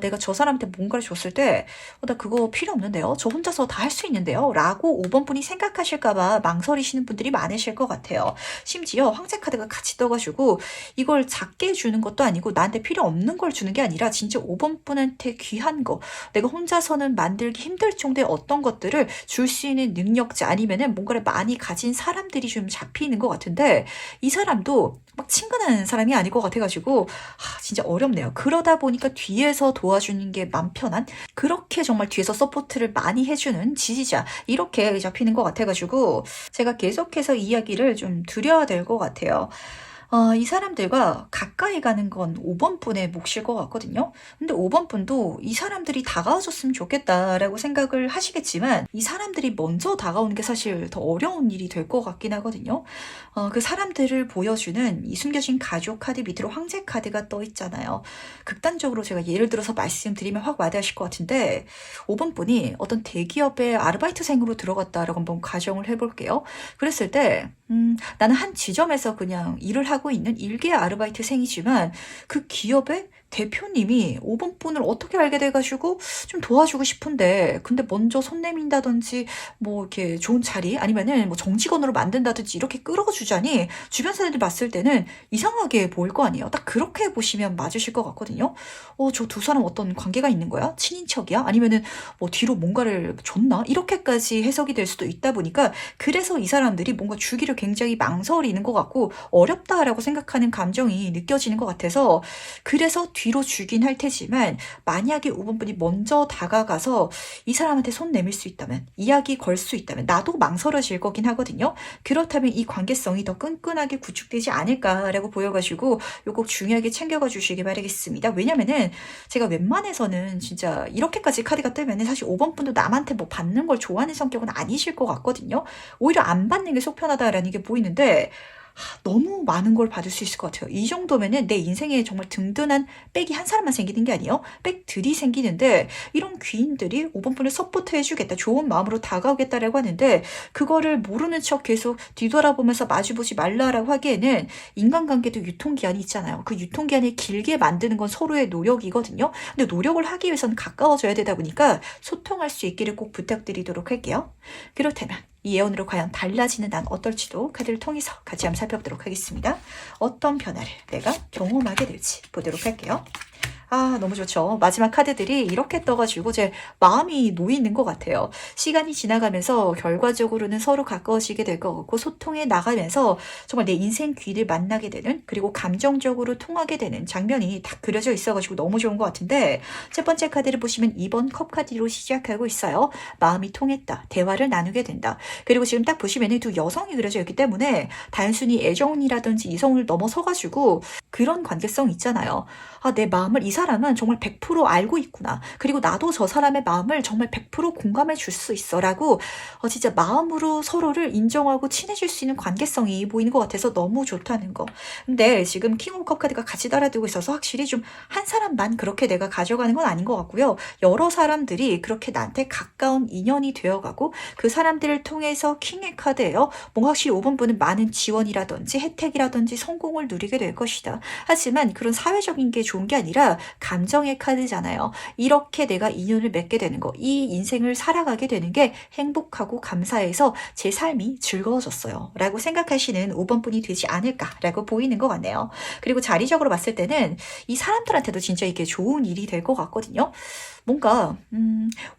내가 저 사람한테 뭔가를 줬을 때 나 그거 필요 없는데요. 저 혼자서 다 할 수 있는데요. 라고 5번 분이 생각하실까봐 망설이시는 분들이 많으실 것 같아요. 심지어 황제 카드가 같이 떠가지고 이걸 작게 주는 것도 아니고 나한테 필요 없는 걸 주는 게 아니라 진짜 5번 분한테 귀한 거, 내가 혼자서는 만들기 힘들 정도의 어떤 것들을 줄 수 있는 능력자 아니면은 뭔가를 많이 가진 사람들이 좀 잡히는 것 같은데 이 사람도 막 친근한 사람이 아닐 것 같아가지고 진짜 어렵네요. 그러다 보니까 뒤에서 도와주는 게 맘 편한, 그렇게 정말 뒤에서 서포트를 많이 해주는 지지자, 이렇게 잡히는 것 같아가지고 제가 계속해서 이야기를 좀 드려야 될 것 같아요. 이 사람들과 가까이 가는 건 5번 분의 몫일 것 같거든요. 근데 5번 분도 이 사람들이 다가와줬으면 좋겠다라고 생각을 하시겠지만 이 사람들이 먼저 다가오는 게 사실 더 어려운 일이 될 것 같긴 하거든요. 그 사람들을 보여주는 이 숨겨진 가족 카드 밑으로 황제 카드가 떠 있잖아요. 극단적으로 제가 예를 들어서 말씀드리면 확 와닿으실 것 같은데 5번 분이 어떤 대기업의 아르바이트생으로 들어갔다라고 한번 가정을 해볼게요. 그랬을 때 나는 한 지점에서 그냥 일을 하고 있는 일개 아르바이트생이지만 그 기업의 대표님이 5번 분을 어떻게 알게 돼가지고 좀 도와주고 싶은데 근데 먼저 손 내민다든지 뭐 이렇게 좋은 자리 아니면은 뭐 정직원으로 만든다든지 이렇게 끌어주자니 주변 사람들이 봤을 때는 이상하게 보일 거 아니에요. 딱 그렇게 보시면 맞으실 것 같거든요. 저 두 사람 어떤 관계가 있는 거야? 친인척이야? 아니면은 뭐 뒤로 뭔가를 줬나? 이렇게까지 해석이 될 수도 있다 보니까 그래서 이 사람들이 뭔가 주기를 굉장히 망설이는 것 같고 어렵다라고 생각하는 감정이 느껴지는 것 같아서 그래서 뒤로 주긴 할 테지만 만약에 5번 분이 먼저 다가가서 이 사람한테 손 내밀 수 있다면 이야기 걸 수 있다면 나도 망설여질 거긴 하거든요. 그렇다면 이 관계성이 더 끈끈하게 구축되지 않을까라고 보여가지고 요거 중요하게 챙겨가 주시기 바라겠습니다. 왜냐면은 제가 웬만해서는 진짜 이렇게까지 카드가 뜨면은 사실 5번 분도 남한테 뭐 받는 걸 좋아하는 성격은 아니실 것 같거든요. 오히려 안 받는 게 속 편하다라는 게 보이는데 너무 많은 걸 받을 수 있을 것 같아요. 이 정도면은 내 인생에 정말 든든한 백이 한 사람만 생기는 게 아니에요. 백들이 생기는데 이런 귀인들이 5번 분을 서포트 해주겠다. 좋은 마음으로 다가오겠다라고 하는데 그거를 모르는 척 계속 뒤돌아보면서 마주보지 말라라고 하기에는 인간관계도 유통기한이 있잖아요. 그 유통기한을 길게 만드는 건 서로의 노력이거든요. 근데 노력을 하기 위해서는 가까워져야 되다 보니까 소통할 수 있기를 꼭 부탁드리도록 할게요. 그렇다면 이 예언으로 과연 달라지는 난 어떨지도 카드를 통해서 같이 한번 살펴보도록 하겠습니다. 어떤 변화를 내가 경험하게 될지 보도록 할게요. 너무 좋죠. 마지막 카드들이 이렇게 떠가지고 제 마음이 놓이는 것 같아요. 시간이 지나가면서 결과적으로는 서로 가까워지게 될 것 같고 소통해 나가면서 정말 내 인생 귀를 만나게 되는 그리고 감정적으로 통하게 되는 장면이 딱 그려져 있어가지고 너무 좋은 것 같은데 첫 번째 카드를 보시면 2번 컵 카드로 시작하고 있어요. 마음이 통했다. 대화를 나누게 된다. 그리고 지금 딱 보시면 두 여성이 그려져 있기 때문에 단순히 애정이라든지 이성을 넘어서가지고 그런 관계성 있잖아요. 내 마음을 이 사람은 정말 100% 알고 있구나. 그리고 나도 저 사람의 마음을 정말 100% 공감해 줄 수 있어 라고 진짜 마음으로 서로를 인정하고 친해질 수 있는 관계성이 보이는 것 같아서 너무 좋다는 거. 근데 지금 킹 오브 컵 카드가 같이 따라두고 있어서 확실히 좀 한 사람만 그렇게 내가 가져가는 건 아닌 것 같고요. 여러 사람들이 그렇게 나한테 가까운 인연이 되어가고 그 사람들을 통해서 킹의 카드예요. 뭔가 확실히 5번 분은 많은 지원이라든지 혜택이라든지 성공을 누리게 될 것이다. 하지만 그런 사회적인 게 좋은 게 아니라 감정의 카드잖아요. 이렇게 내가 인연을 맺게 되는 거, 이 인생을 살아가게 되는 게 행복하고 감사해서 제 삶이 즐거워졌어요. 라고 생각하시는 5번 분이 되지 않을까라고 보이는 것 같네요. 그리고 자리적으로 봤을 때는 이 사람들한테도 진짜 이게 좋은 일이 될 것 같거든요. 뭔가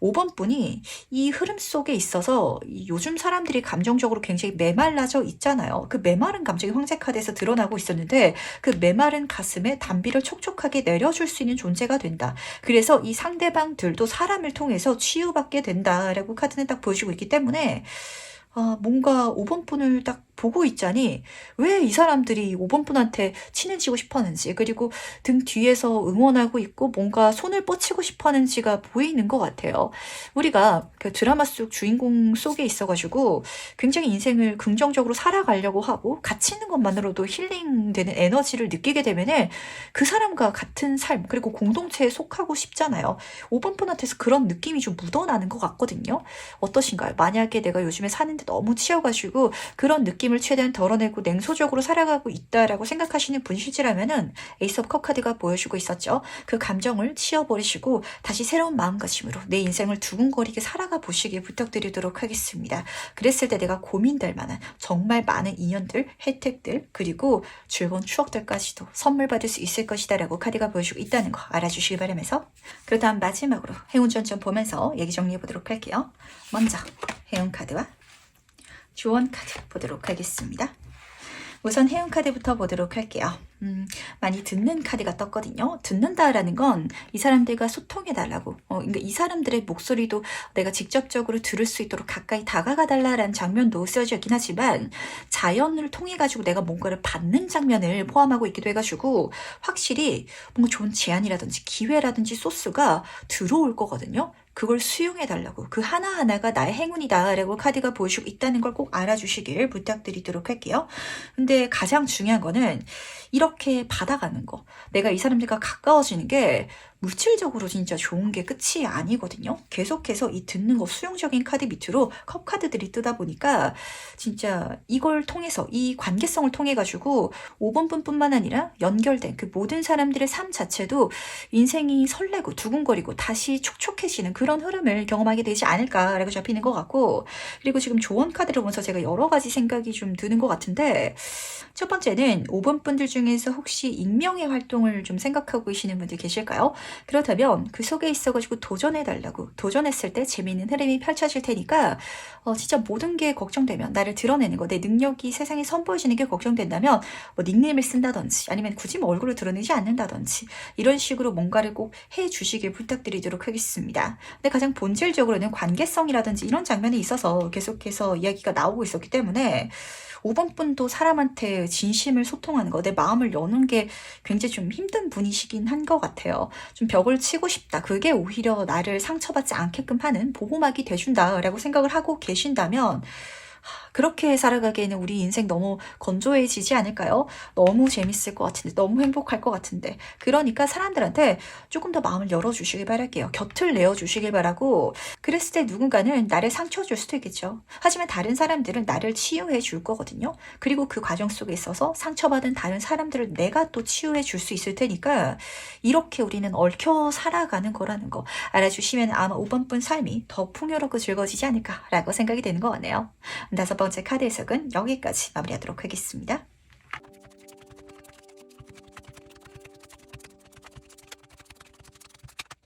5번 분이 이 흐름 속에 있어서 요즘 사람들이 감정적으로 굉장히 메말라져 있잖아요. 그 메마른 감정이 황제 카드에서 드러나고 있었는데 그 메마른 가슴에 담비를 촉촉하게 내려줄 수 있는 존재가 된다. 그래서 이 상대방들도 사람을 통해서 치유받게 된다라고 카드는 딱 보여주고 있기 때문에 뭔가 5번 분을 딱 보고 있자니 왜 이 사람들이 5번 분한테 친해지고 싶었는지, 그리고 등 뒤에서 응원하고 있고 뭔가 손을 뻗치고 싶었는지가 보이는 것 같아요. 우리가 그 드라마 속 주인공 속에 있어가지고 굉장히 인생을 긍정적으로 살아가려고 하고 같이 있는 것만으로도 힐링되는 에너지를 느끼게 되면은 그 사람과 같은 삶, 그리고 공동체에 속하고 싶잖아요. 5번 분한테서 그런 느낌이 좀 묻어나는 것 같거든요. 어떠신가요? 만약에 내가 요즘에 사는데 너무 치여가지고 그런 느낌을 최대한 덜어내고 냉소적으로 살아가고 있다라고 생각하시는 분이시라면은 에이스 오브 컵 카드가 보여주고 있었죠. 그 감정을 치워버리시고 다시 새로운 마음가짐으로 내 인생을 두근거리게 살아가 보시길 부탁드리도록 하겠습니다. 그랬을 때 내가 고민될 만한 정말 많은 인연들, 혜택들, 그리고 즐거운 추억들까지도 선물 받을 수 있을 것이다라고 카드가 보여주고 있다는 거 알아주시기 바라면서, 그렇다면 마지막으로 행운전 좀 보면서 얘기 정리해 보도록 할게요. 먼저 행운 카드와 조언 카드 보도록 하겠습니다. 우선 행운 카드부터 보도록 할게요. 많이 듣는 카드가 떴거든요. 듣는다라는 건 이 사람들과 소통해달라고, 그러니까 이 사람들의 목소리도 내가 직접적으로 들을 수 있도록 가까이 다가가달라라는 장면도 쓰여져 있긴 하지만 자연을 통해 가지고 내가 뭔가를 받는 장면을 포함하고 있기도 해가지고 확실히 뭔가 좋은 제안이라든지 기회라든지 소스가 들어올 거거든요. 그걸 수용해달라고, 그 하나하나가 나의 행운이다라고 카드가 보여주고 있다는 걸 꼭 알아주시길 부탁드리도록 할게요. 근데 가장 중요한 거는 이렇게 받아가는 거, 내가 이 사람들과 가까워지는 게 물질적으로 진짜 좋은 게 끝이 아니거든요. 계속해서 이 듣는 거 수용적인 카드 밑으로 컵 카드들이 뜨다 보니까 진짜 이걸 통해서, 이 관계성을 통해 가지고 5번 분뿐만 아니라 연결된 그 모든 사람들의 삶 자체도 인생이 설레고 두근거리고 다시 촉촉해지는 그런 흐름을 경험하게 되지 않을까라고 잡히는 것 같고, 그리고 지금 조언 카드를 보면서 제가 여러 가지 생각이 좀 드는 것 같은데, 첫 번째는 5번 분들 중에서 혹시 익명의 활동을 좀 생각하고 계시는 분들 계실까요? 그렇다면 그 속에 있어가지고 도전해달라고, 도전했을 때 재미있는 흐름이 펼쳐질 테니까 진짜 모든 게 걱정되면, 나를 드러내는 거, 내 능력이 세상에 선보여지는 게 걱정된다면 뭐 닉네임을 쓴다든지 아니면 굳이 뭐 얼굴을 드러내지 않는다든지 이런 식으로 뭔가를 꼭 해주시길 부탁드리도록 하겠습니다. 근데 가장 본질적으로는 관계성이라든지 이런 장면이 있어서 계속해서 이야기가 나오고 있었기 때문에 5번 분도 사람한테 진심을 소통하는 거, 내 마음을 여는 게 굉장히 좀 힘든 분이시긴 한 것 같아요. 좀 벽을 치고 싶다, 그게 오히려 나를 상처받지 않게끔 하는 보호막이 돼준다라고 생각을 하고 계신다면 그렇게 살아가기에는 우리 인생 너무 건조해지지 않을까요? 너무 재밌을 것 같은데, 너무 행복할 것 같은데. 그러니까 사람들한테 조금 더 마음을 열어주시길 바랄게요. 곁을 내어주시길 바라고, 그랬을 때 누군가는 나를 상처 줄 수도 있겠죠. 하지만 다른 사람들은 나를 치유해 줄 거거든요. 그리고 그 과정 속에 있어서 상처받은 다른 사람들을 내가 또 치유해 줄 수 있을 테니까 이렇게 우리는 얽혀 살아가는 거라는 거 알아주시면 아마 5번 분 삶이 더 풍요롭고 즐거워지지 않을까라고 생각이 되는 것 같네요. 5번째 카드 해석은 여기까지 마무리하도록 하겠습니다.